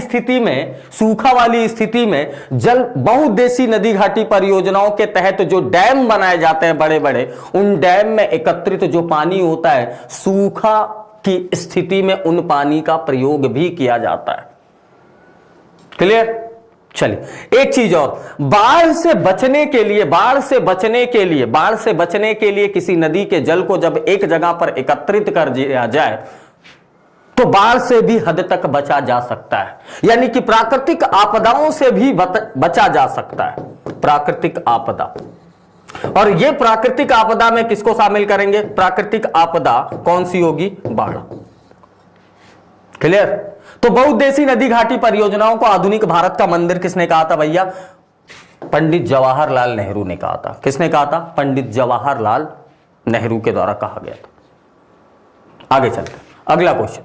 स्थिति में जल बहुउद्देशीय नदी घाटी परियोजनाओं के तहत जो डैम बनाए जाते हैं बड़े बड़े, उन डैम में एकत्रित जो पानी होता है, सूखा की स्थिति में उन पानी का प्रयोग भी किया जाता है। क्लियर? चलिए एक चीज और, बाढ़ से बचने के लिए किसी नदी के जल को जब एक जगह पर एकत्रित कर दिया जाए तो बाढ़ से भी हद तक बचा जा सकता है, यानी कि प्राकृतिक आपदाओं से भी बचा जा सकता है। प्राकृतिक आपदा, और यह प्राकृतिक आपदा में किसको शामिल करेंगे? प्राकृतिक आपदा कौन सी होगी? बाढ़। क्लियर? तो बहुउद्देशीय नदी घाटी परियोजनाओं को आधुनिक भारत का मंदिर किसने कहा था भैया? पंडित जवाहरलाल नेहरू ने कहा था। किसने कहा था? पंडित जवाहरलाल नेहरू के द्वारा कहा गया था। आगे चलते हैं, अगला क्वेश्चन।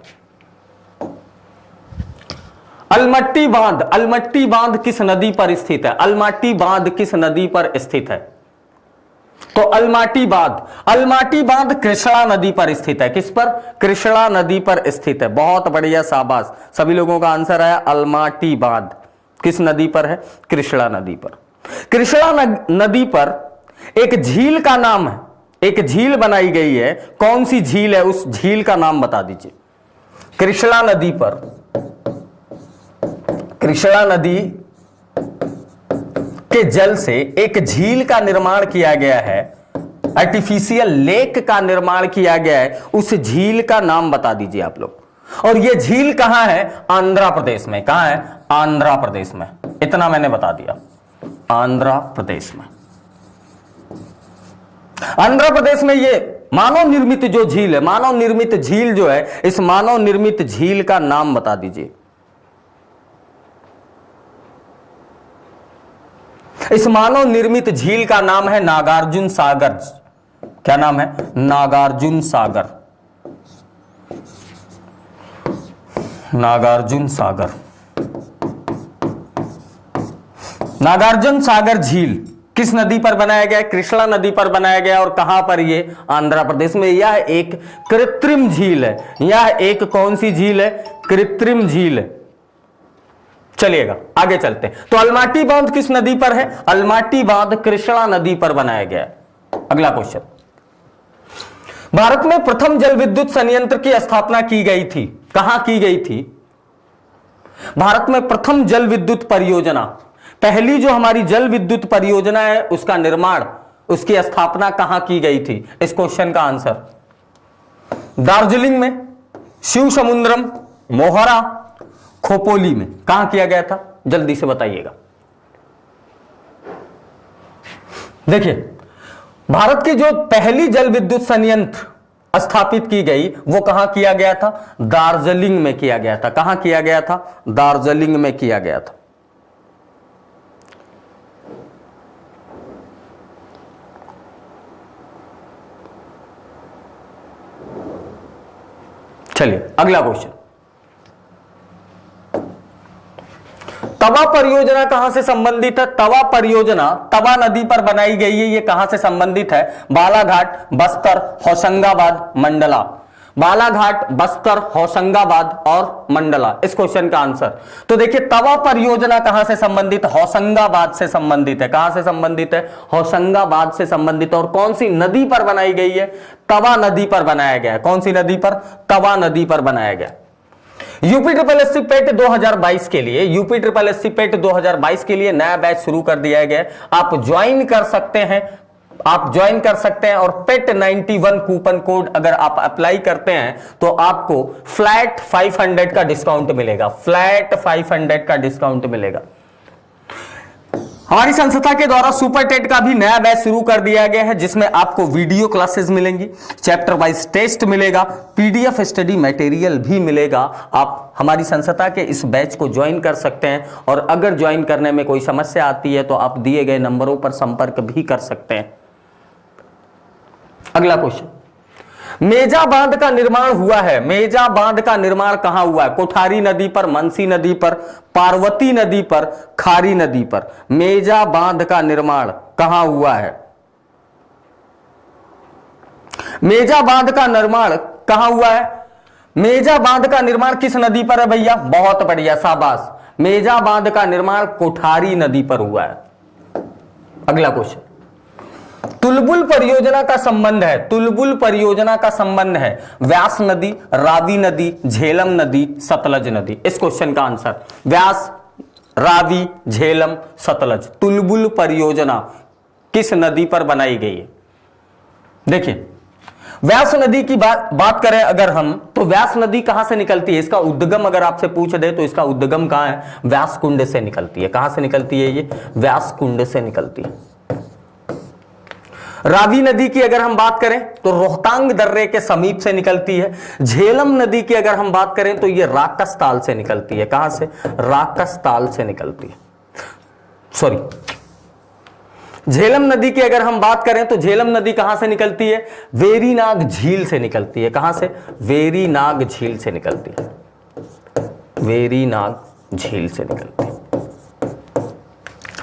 अलमट्टी बांध किस नदी पर स्थित है? अलमट्टी बांध किस नदी पर स्थित है? तो अलमट्टी बांध कृष्णा नदी पर स्थित है। किस पर? कृष्णा नदी पर स्थित है। बहुत बढ़िया, शाबाश, सभी लोगों का आंसर आया। अलमट्टी बांध किस नदी पर है? कृष्णा नदी पर। कृष्णा नदी पर एक झील का नाम है, एक झील बनाई गई है। कौन सी झील है? उस झील का नाम बता दीजिए। कृष्णा नदी पर, कृष्णा नदी के जल से एक झील का निर्माण किया गया है, आर्टिफिशियल लेक का निर्माण किया गया है। उस झील का नाम बता दीजिए आप लोग। और यह झील कहां है? आंध्र प्रदेश में। कहां है? आंध्र प्रदेश में। इतना मैंने बता दिया, आंध्र प्रदेश में। आंध्र प्रदेश में ये मानव निर्मित जो झील है, मानव निर्मित झील जो है, इस मानव निर्मित झील का नाम बता दीजिए। इस मानव निर्मित झील का नाम है नागार्जुन सागर। क्या नाम है? नागार्जुन सागर। नागार्जुन सागर। नागार्जुन सागर झील किस नदी पर बनाया गया? कृष्णा नदी पर बनाया गया। और कहां पर? ये आंध्र प्रदेश में। यह एक कृत्रिम झील है। यह एक कौन सी झील है? कृत्रिम झील है। चलिएगा आगे चलते हैं। तो अलमट्टी बांध किस नदी पर है? अलमट्टी बांध कृष्णा नदी पर बनाया गया है। अगला क्वेश्चन, भारत में प्रथम जल विद्युत संयंत्र की स्थापना की गई थी। कहां की गई थी? भारत में प्रथम जल विद्युत परियोजना, पहली जो हमारी जल विद्युत परियोजना है उसका निर्माण, उसकी स्थापना कहां की गई थी? इस क्वेश्चन का आंसर दार्जिलिंग में, शिव समुद्रम, मोहरा, खोपोली में। कहां किया गया था? जल्दी से बताइएगा। देखिए, भारत की जो पहली जल विद्युत संयंत्र स्थापित की गई वो कहां किया गया था? दार्जिलिंग में किया गया था। कहां किया गया था? दार्जिलिंग में किया गया था। चलिए अगला क्वेश्चन, तवा परियोजना कहां से संबंधित है? तवा परियोजना तवा नदी पर बनाई गई है। ये कहां से संबंधित है? बालाघाट, बस्तर, होशंगाबाद, मंडला। बालाघाट, बस्तर, होशंगाबाद और मंडला, इस क्वेश्चन का आंसर। तो देखिए, तवा परियोजना कहां से संबंधित? होशंगाबाद से संबंधित है। कहां से संबंधित है? होशंगाबाद से संबंधित। और कौन सी नदी पर बनाई गई है? तवा नदी पर बनाया गया है। कौन सी नदी पर? तवा नदी पर बनाया गया। यूपी ट्रिपल एससी पेट 2022 के लिए, यूपी ट्रिपल एससी पेट 2022 के लिए नया बैच शुरू कर दिया गया है। आप ज्वाइन कर सकते हैं, आप ज्वाइन कर सकते हैं और पेट 91 कूपन कोड अगर आप अप्लाई करते हैं तो आपको फ्लैट 500 का डिस्काउंट मिलेगा, फ्लैट 500 का डिस्काउंट मिलेगा। हमारी संस्था के द्वारा सुपर टेट का भी नया बैच शुरू कर दिया गया है, जिसमें आपको वीडियो क्लासेस मिलेंगी, चैप्टर वाइज टेस्ट मिलेगा, पीडीएफ स्टडी मटेरियल भी मिलेगा। आप हमारी संस्था के इस बैच को ज्वाइन कर सकते हैं और अगर ज्वाइन करने में कोई समस्या आती है तो आप दिए गए नंबरों पर संपर्क भी कर सकते हैं। अगला क्वेश्चन, मेजा बांध का निर्माण हुआ है, मेजा बांध का निर्माण कहां हुआ है? कोठारी नदी पर, मनसी नदी पर, पार्वती नदी पर, खारी नदी पर। मेजा बांध का निर्माण कहां हुआ है? मेजा बांध का निर्माण कहां हुआ है? मेजा बांध का निर्माण किस नदी पर है भैया? बहुत बढ़िया, शाबाश। मेजा बांध का निर्माण कोठारी नदी पर हुआ है। अगला क्वेश्चन, तुलबुल परियोजना का संबंध है, तुलबुल परियोजना का संबंध है व्यास नदी, रावी नदी, झेलम नदी, सतलज नदी। इस क्वेश्चन का आंसर व्यास, रावी, झेलम, सतलज। तुलबुल परियोजना किस नदी पर बनाई गई है? देखिए, व्यास नदी की बात करें अगर हम, तो व्यास नदी कहां से निकलती है? इसका उद्गम अगर आपसे पूछ दे तो इसका उद्गम कहां है? व्यास कुंड से निकलती है। कहां से निकलती है ये? व्यास कुंड से निकलती है। रावी नदी की अगर हम बात करें तो रोहतांग दर्रे के समीप से निकलती है। झेलम नदी की अगर हम बात करें तो यह राकसताल से निकलती है। कहां से? राकसताल से निकलती है, सॉरी। झेलम नदी की अगर हम बात करें तो झेलम नदी कहां से निकलती है? वेरीनाग झील से निकलती है। कहां से? वेरीनाग झील से निकलती है, वेरीनाग झील से निकलती है।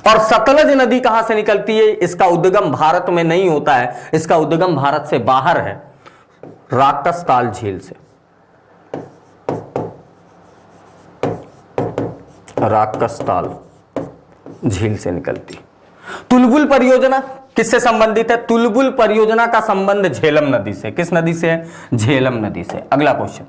और सतलज नदी कहां से निकलती है? इसका उद्गम भारत में नहीं होता है, इसका उद्गम भारत से बाहर है, राकसताल झील से, राकसताल झील से निकलती। तुलबुल परियोजना किससे संबंधित है? तुलबुल परियोजना का संबंध झेलम नदी से। किस नदी से है? झेलम नदी से। अगला क्वेश्चन,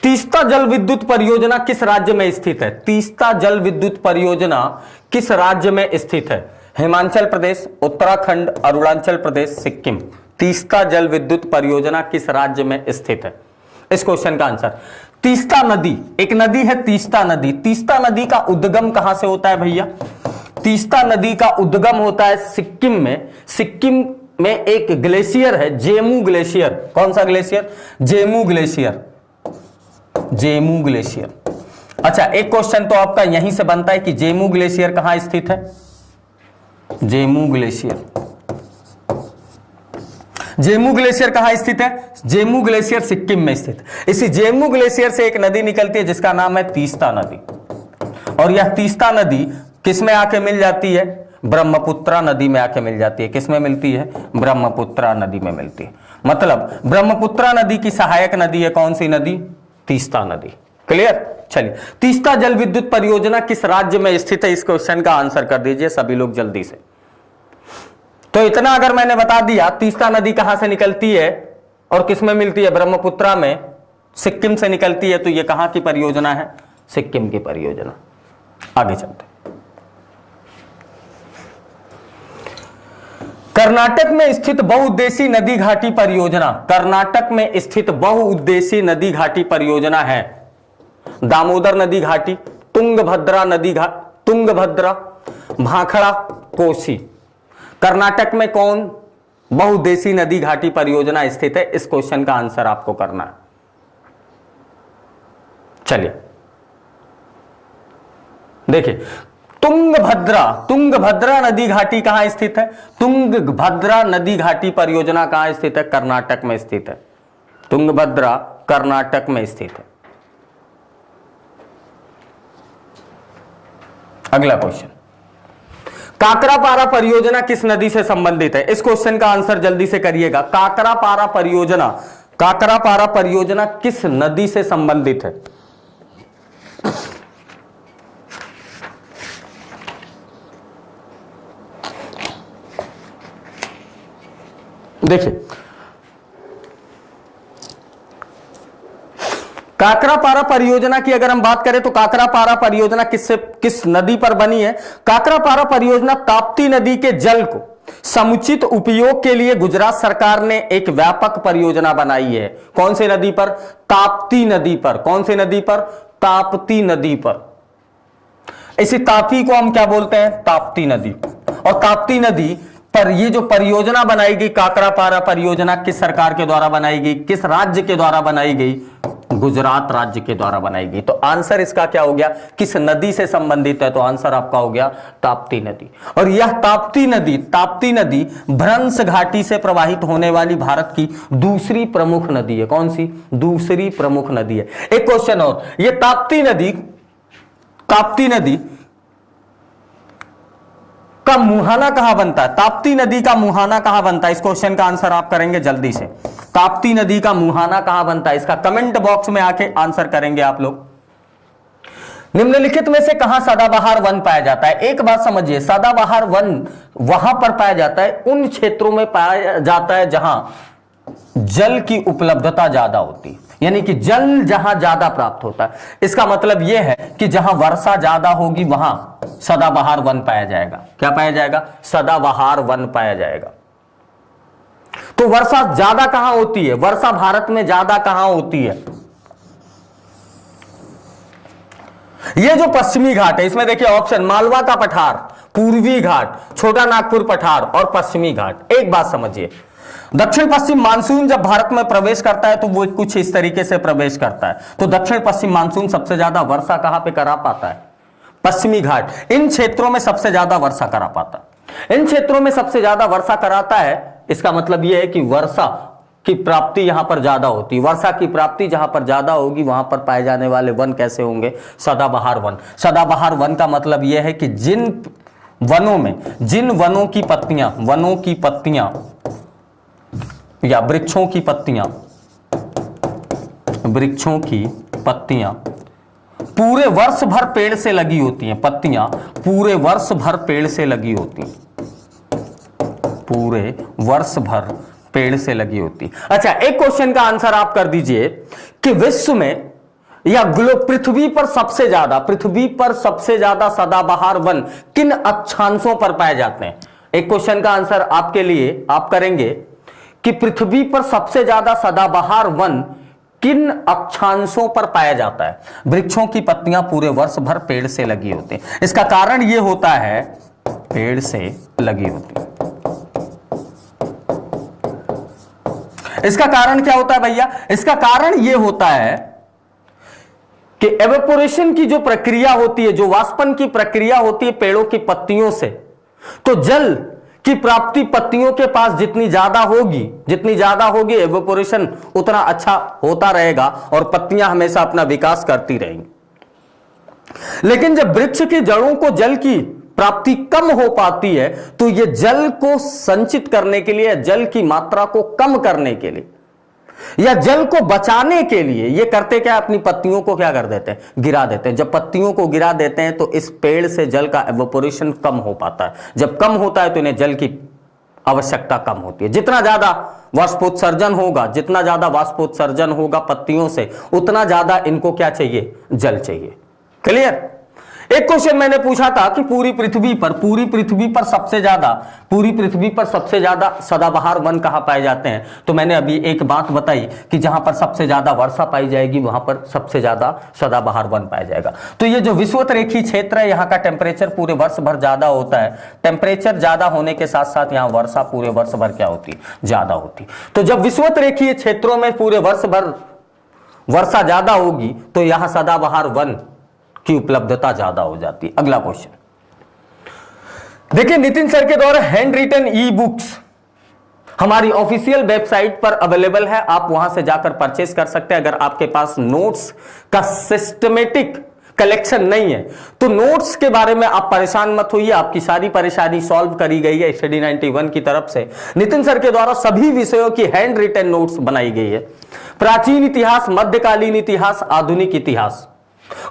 तीस्ता जल विद्युत परियोजना किस राज्य में स्थित है? तीस्ता जल विद्युत परियोजना किस राज्य में स्थित है? हिमाचल प्रदेश, उत्तराखंड, अरुणाचल प्रदेश, सिक्किम। तीस्ता जल विद्युत परियोजना किस राज्य में स्थित है? इस क्वेश्चन का आंसर, तीस्ता नदी, एक नदी है तीस्ता नदी। तीस्ता नदी का उद्गम कहां से होता है भैया? तीस्ता नदी का उद्गम होता है सिक्किम में। सिक्किम में एक ग्लेशियर है, जेमू ग्लेशियर। कौन सा glacier? Zemu glacier, Zemu glacier. अच्छा, एक क्वेश्चन तो आपका यहीं से बनता है कि जेमू ग्लेशियर कहां स्थित है? जेमू ग्लेशियर, जेमू ग्लेशियर कहां स्थित है? जेमू ग्लेशियर सिक्किम में स्थित। इसी जेमू ग्लेशियर से एक नदी निकलती है जिसका नाम है तीस्ता नदी, और यह तीस्ता नदी किस में आके मिल जाती है? ब्रह्मपुत्रा नदी में आके मिल जाती है। किस में मिलती है? ब्रह्मपुत्रा नदी में मिलती है। मतलब ब्रह्मपुत्रा नदी की सहायक नदी है कौन सी नदी? तीस्ता नदी। क्लियर? चलिए, तीस्ता जल विद्युत परियोजना किस राज्य में स्थित है? इस क्वेश्चन का आंसर कर दीजिए सभी लोग जल्दी से। तो इतना अगर मैंने बता दिया, तीस्ता नदी कहां से निकलती है और किस में मिलती है? ब्रह्मपुत्रा में, सिक्किम से निकलती है। तो यह कहां की परियोजना है? सिक्किम की परियोजना। आगे चलते, कर्नाटक में स्थित बहुउद्देशीय नदी घाटी परियोजना, कर्नाटक में स्थित बहुउद्देशीय नदी घाटी परियोजना है दामोदर नदी घाटी, तुंगभद्रा नदी तुंगभद्रा, भाखड़ा, कोसी। कर्नाटक में कौन बहुउद्देशीय नदी घाटी परियोजना स्थित है? इस क्वेश्चन का आंसर आपको करना है। चलिए देखिए, तुंगभद्रा, तुंगभद्रा नदी घाटी कहां स्थित है? तुंगभद्रा नदी घाटी परियोजना कहां स्थित है? कर्नाटक में स्थित है। तुंगभद्रा कर्नाटक में स्थित है। अगला क्वेश्चन, काकरापारा परियोजना किस नदी से संबंधित है? इस क्वेश्चन का आंसर जल्दी से करिएगा। काकरापारा परियोजना, काकरापारा परियोजना किस नदी से संबंधित है? देखिए, काकरापारा परियोजना की अगर हम बात करें तो काकरापारा परियोजना किस नदी पर बनी है? काकरापारा परियोजना ताप्ती नदी के जल को समुचित उपयोग के लिए गुजरात सरकार ने एक व्यापक परियोजना बनाई है। कौन सी नदी पर? ताप्ती नदी पर। कौन सी नदी पर? ताप्ती नदी पर। इसी तापी को हम क्या बोलते हैं? ताप्ती नदी। और ताप्ती नदी पर ये जो परियोजना बनाई गई, काकरापारा परियोजना, किस सरकार के द्वारा बनाई गई? किस राज्य के द्वारा बनाई गई? गुजरात राज्य के द्वारा बनाई गई। तो आंसर इसका क्या हो गया? किस नदी से संबंधित है? तो आंसर आपका हो गया ताप्ती नदी। और यह ताप्ती नदी भ्रंश घाटी से प्रवाहित होने वाली भारत की दूसरी प्रमुख नदी है। कौन सी? दूसरी प्रमुख नदी है। एक क्वेश्चन और, यह ताप्ती नदी का मुहाना कहां बनता है? ताप्ती नदी का मुहाना कहां बनता है? इस क्वेश्चन का आंसर आप करेंगे जल्दी से। ताप्ती नदी का मुहाना कहां बनता है? इसका कमेंट बॉक्स में आके आंसर करेंगे आप लोग। निम्नलिखित में से कहां सदाबहार वन पाया जाता है? एक बात समझिए, सदाबहार वन वहां पर पाया जाता है, उन क्षेत्रों में पाया जाता है जहां जल की उपलब्धता ज्यादा होती है, यानी कि जल जहां ज्यादा प्राप्त होता है। इसका मतलब यह है कि जहां वर्षा ज्यादा होगी वहां सदाबहार वन पाया जाएगा। क्या पाया जाएगा? सदाबहार वन पाया जाएगा। तो वर्षा ज्यादा कहां होती है? वर्षा भारत में ज्यादा कहां होती है? ये जो पश्चिमी घाट है, इसमें देखिए ऑप्शन, मालवा का पठार, पूर्वी घाट, छोटा नागपुर पठार और पश्चिमी घाट। एक बात समझिए, दक्षिण पश्चिम मानसून जब भारत में प्रवेश करता है तो वो कुछ इस तरीके से प्रवेश करता है। तो दक्षिण पश्चिम मानसून सबसे ज्यादा वर्षा कहां पे करा पाता है? पश्चिमी घाट। इन क्षेत्रों में सबसे ज्यादा वर्षा करा पाता है, इन क्षेत्रों में सबसे ज्यादा वर्षा कराता है। इसका मतलब यह है कि वर्षा की प्राप्ति यहां पर ज्यादा होती है। वर्षा की प्राप्ति जहां पर ज्यादा होगी वहां पर पाए जाने वाले वन कैसे होंगे? सदाबहार वन। सदाबहार वन का मतलब यह है कि जिन वनों की पत्तियां या वृक्षों की पत्तियां पूरे वर्ष भर पेड़ से लगी होती हैं, पत्तियां पूरे वर्ष भर पेड़ से लगी होती हैं, पूरे वर्ष भर पेड़ से लगी होती। अच्छा, एक क्वेश्चन का आंसर आप कर दीजिए कि विश्व में या पृथ्वी पर सबसे ज्यादा सदाबहार वन किन अक्षांशों पर पाए जाते हैं? एक क्वेश्चन का आंसर आपके लिए आप करेंगे कि पृथ्वी पर सबसे ज्यादा सदाबहार वन किन अक्षांशों पर पाया जाता है? वृक्षों की पत्तियां पूरे वर्ष भर पेड़ से लगी होती हैं। इसका कारण यह होता है, पेड़ से लगी होती है। इसका कारण क्या होता है भैया? इसका कारण यह होता है कि एवेपोरेशन की जो प्रक्रिया होती है, जो वाष्पन की प्रक्रिया होती है पेड़ों की पत्तियों से, तो जल की प्राप्ति पत्तियों के पास जितनी ज्यादा होगी एवेपोरेशन उतना अच्छा होता रहेगा और पत्तियां हमेशा अपना विकास करती रहेंगी। लेकिन जब वृक्ष की जड़ों को जल की प्राप्ति कम हो पाती है तो ये जल को संचित करने के लिए, जल की मात्रा को कम करने के लिए या जल को बचाने के लिए ये करते क्या? अपनी पत्तियों को क्या कर देते हैं? गिरा देते हैं। जब पत्तियों को गिरा देते हैं तो इस पेड़ से जल का एवेपोरेशन कम हो पाता है। जब कम होता है तो इन्हें जल की आवश्यकता कम होती है। जितना ज्यादा वाष्पोत्सर्जन होगा पत्तियों से, उतना ज्यादा इनको क्या चाहिए? जल चाहिए। क्लियर? एक क्वेश्चन मैंने पूछा था कि पूरी पृथ्वी पर सबसे ज्यादा सदाबहार वन कहां पाए जाते हैं? तो मैंने अभी एक बात बताई कि जहां पर सबसे ज्यादा वर्षा पाई जाएगी वहां पर सबसे ज्यादा सदाबहार वन पाया जाएगा। तो ये जो विषुवतरेखीय क्षेत्र है, यहाँ का टेम्परेचर पूरे वर्ष भर ज्यादा होता है। टेम्परेचर ज्यादा होने के साथ साथ यहाँ वर्षा पूरे वर्ष भर क्या होती है? ज्यादा होती। तो जब विषुवतरेखीय क्षेत्रों में पूरे वर्ष भर वर्षा ज्यादा होगी तो यहां सदाबहार वन की उपलब्धता ज्यादा हो जाती है। अगला क्वेश्चन देखिए, नितिन सर के द्वारा हैंड रिटन ई बुक्स हमारी ऑफिशियल वेबसाइट पर अवेलेबल है। आप वहां से जाकर परचेस कर सकते हैं। अगर आपके पास नोट्स का सिस्टमेटिक कलेक्शन नहीं है तो नोट्स के बारे में आप परेशान मत होइए, आपकी सारी परेशानी सॉल्व करी गई है स्टडी 91 की तरफ से। नितिन सर के द्वारा सभी विषयों की हैंड रिटन नोट्स बनाई गई है। प्राचीन इतिहास, मध्यकालीन इतिहास, आधुनिक इतिहास,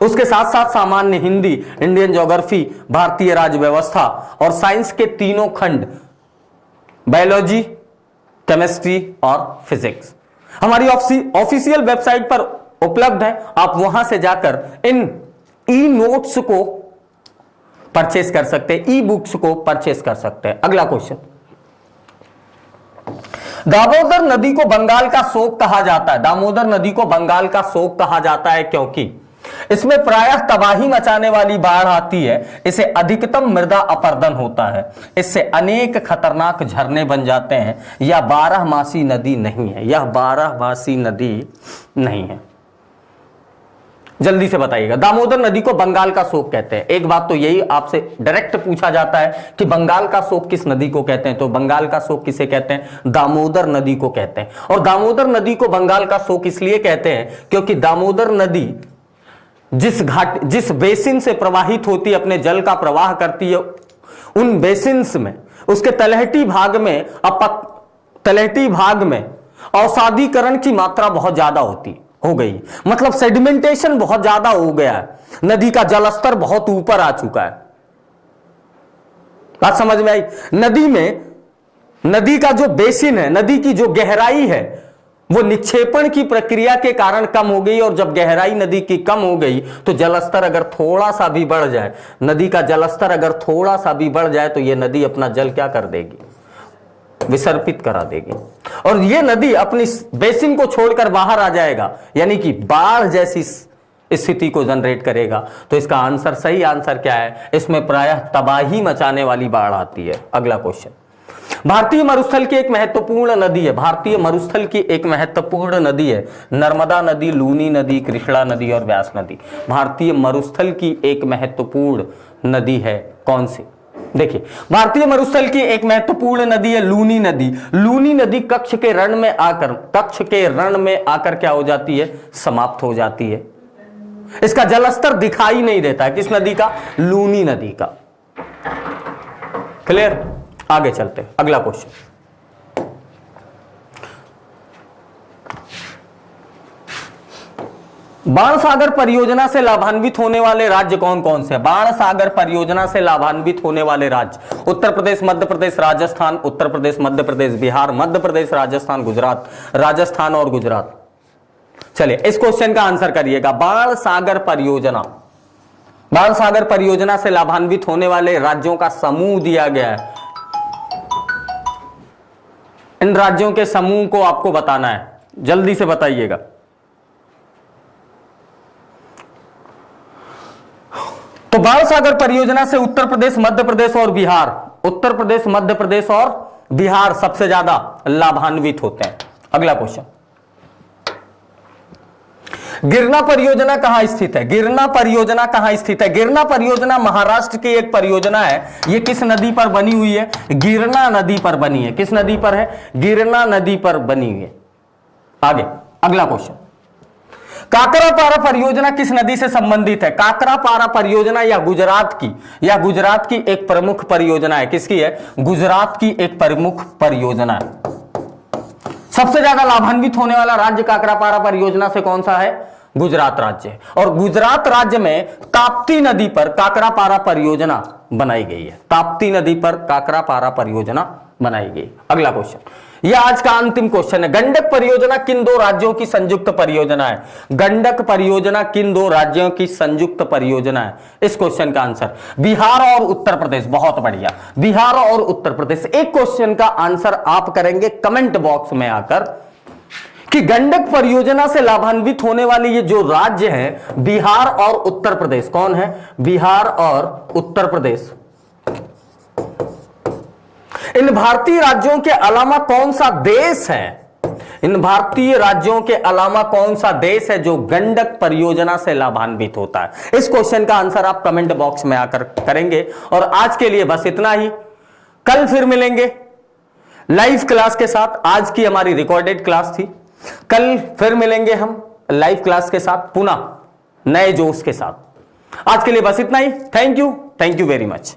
उसके साथ साथ सामान्य हिंदी, इंडियन ज्योग्राफी, भारतीय राज्य व्यवस्था और साइंस के तीनों खंड, बायोलॉजी, केमिस्ट्री और फिजिक्स हमारी ऑफिशियल वेबसाइट पर उपलब्ध है, आप वहां से जाकर इन ई नोट्स को परचेस कर सकते हैं, ई बुक्स को परचेस कर सकते हैं। अगला क्वेश्चन, दामोदर नदी को बंगाल का शोक कहा जाता है। दामोदर नदी को बंगाल का शोक कहा जाता है क्योंकि इसमें प्रायः तबाही मचाने वाली बाढ़ आती है, इसे अधिकतम मृदा अपरदन होता है, इससे अनेक खतरनाक झरने बन जाते हैं। यह 12 नदी नहीं है, यह 12 नदी नहीं है। जल्दी से बताइएगा, दामोदर नदी को बंगाल का शोक कहते हैं। एक बात तो यही आपसे डायरेक्ट पूछा जाता है कि बंगाल का शोक किस नदी को कहते हैं, तो बंगाल का शोक किसे कहते हैं? दामोदर नदी को कहते हैं। और दामोदर नदी को बंगाल का शोक इसलिए कहते हैं क्योंकि दामोदर नदी जिस बेसिन से प्रवाहित होती है, अपने जल का प्रवाह करती है, उन बेसिन्स में, उसके तलहटी भाग में अवसादीकरण की मात्रा बहुत ज्यादा हो गई, मतलब सेडिमेंटेशन बहुत ज्यादा हो गया है, नदी का जलस्तर बहुत ऊपर आ चुका है। बात समझ में आई? नदी का जो बेसिन है, नदी की जो गहराई है, वो निक्षेपण की प्रक्रिया के कारण कम हो गई, और जब गहराई नदी की कम हो गई तो जलस्तर अगर थोड़ा सा भी बढ़ जाए, नदी का जलस्तर अगर थोड़ा सा भी बढ़ जाए तो ये नदी अपना जल क्या कर देगी? विसर्पित करा देगी, और ये नदी अपनी बेसिन को छोड़कर बाहर आ जाएगा, यानी कि बाढ़ जैसी स्थिति को जनरेट करेगा। तो इसका आंसर, सही आंसर क्या है? इसमें प्रायः तबाही मचाने वाली बाढ़ आती है। अगला क्वेश्चन, भारतीय मरुस्थल की एक महत्वपूर्ण नदी है। भारतीय मरुस्थल की एक महत्वपूर्ण नदी है नर्मदा नदी, लूनी नदी, कृष्णा नदी और व्यास नदी। भारतीय मरुस्थल की एक महत्वपूर्ण नदी है, कौन सी? देखिए, भारतीय मरुस्थल की एक महत्वपूर्ण नदी है लूनी नदी। लूनी नदी कच्छ के रण में आकर क्या हो जाती है? समाप्त हो जाती है। इसका जलस्तर दिखाई नहीं देता है। किस नदी का? लूनी नदी का। क्लियर? आगे चलते हैं। अगला क्वेश्चन, बाणसागर परियोजना से लाभान्वित होने वाले राज्य कौन कौन से? बाणसागर परियोजना से लाभान्वित होने वाले राज्य उत्तर प्रदेश, मध्य प्रदेश, राजस्थान, उत्तर प्रदेश, मध्य प्रदेश, बिहार, मध्य प्रदेश, राजस्थान, गुजरात, राजस्थान और गुजरात। चलिए, इस क्वेश्चन का आंसर करिएगा। बाणसागर परियोजना से लाभान्वित होने वाले राज्यों का समूह दिया गया है। इन राज्यों के समूह को आपको बताना है, जल्दी से बताइएगा। तो बाणसागर परियोजना से उत्तर प्रदेश, मध्य प्रदेश और बिहार, उत्तर प्रदेश, मध्य प्रदेश और बिहार सबसे ज्यादा लाभान्वित होते हैं। अगला क्वेश्चन, गिरना परियोजना कहां स्थित है? गिरना परियोजना कहां स्थित है? गिरना परियोजना महाराष्ट्र की एक परियोजना है। यह किस नदी पर बनी हुई है? गिरना नदी पर बनी है। किस नदी पर है? गिरना नदी पर बनी हुई है। आगे अगला क्वेश्चन, काकरापारा परियोजना किस नदी से संबंधित है? काकरापारा परियोजना या गुजरात की एक प्रमुख परियोजना है। किसकी है? गुजरात की एक प्रमुख परियोजना है। सबसे ज्यादा लाभान्वित होने वाला राज्य काकरापारा परियोजना से कौन सा है? गुजरात राज्य है। और गुजरात राज्य में ताप्ती नदी पर काकरापारा परियोजना बनाई गई है। ताप्ती नदी पर काकरापारा परियोजना बनाई गई। अगला क्वेश्चन, यह आज का अंतिम क्वेश्चन है। गंडक परियोजना किन दो राज्यों की संयुक्त परियोजना है? गंडक परियोजना किन दो राज्यों की संयुक्त परियोजना है? इस क्वेश्चन का आंसर बिहार और उत्तर प्रदेश। बहुत बढ़िया, बिहार और उत्तर प्रदेश। एक क्वेश्चन का आंसर आप करेंगे कमेंट बॉक्स में आकर कि गंडक परियोजना से लाभान्वित होने वाले ये जो राज्य हैं, बिहार और उत्तर प्रदेश। कौन है? बिहार और उत्तर प्रदेश। इन भारतीय राज्यों के अलावा कौन सा देश है? इन भारतीय राज्यों के अलावा कौन सा देश है जो गंडक परियोजना से लाभान्वित होता है? इस क्वेश्चन का आंसर आप कमेंट बॉक्स में आकर करेंगे। और आज के लिए बस इतना ही। कल फिर मिलेंगे लाइव क्लास के साथ। आज की हमारी रिकॉर्डेड क्लास थी, कल फिर मिलेंगे हम लाइव क्लास के साथ, पुनः नए जोश के साथ। आज के लिए बस इतना ही। Thank you very much.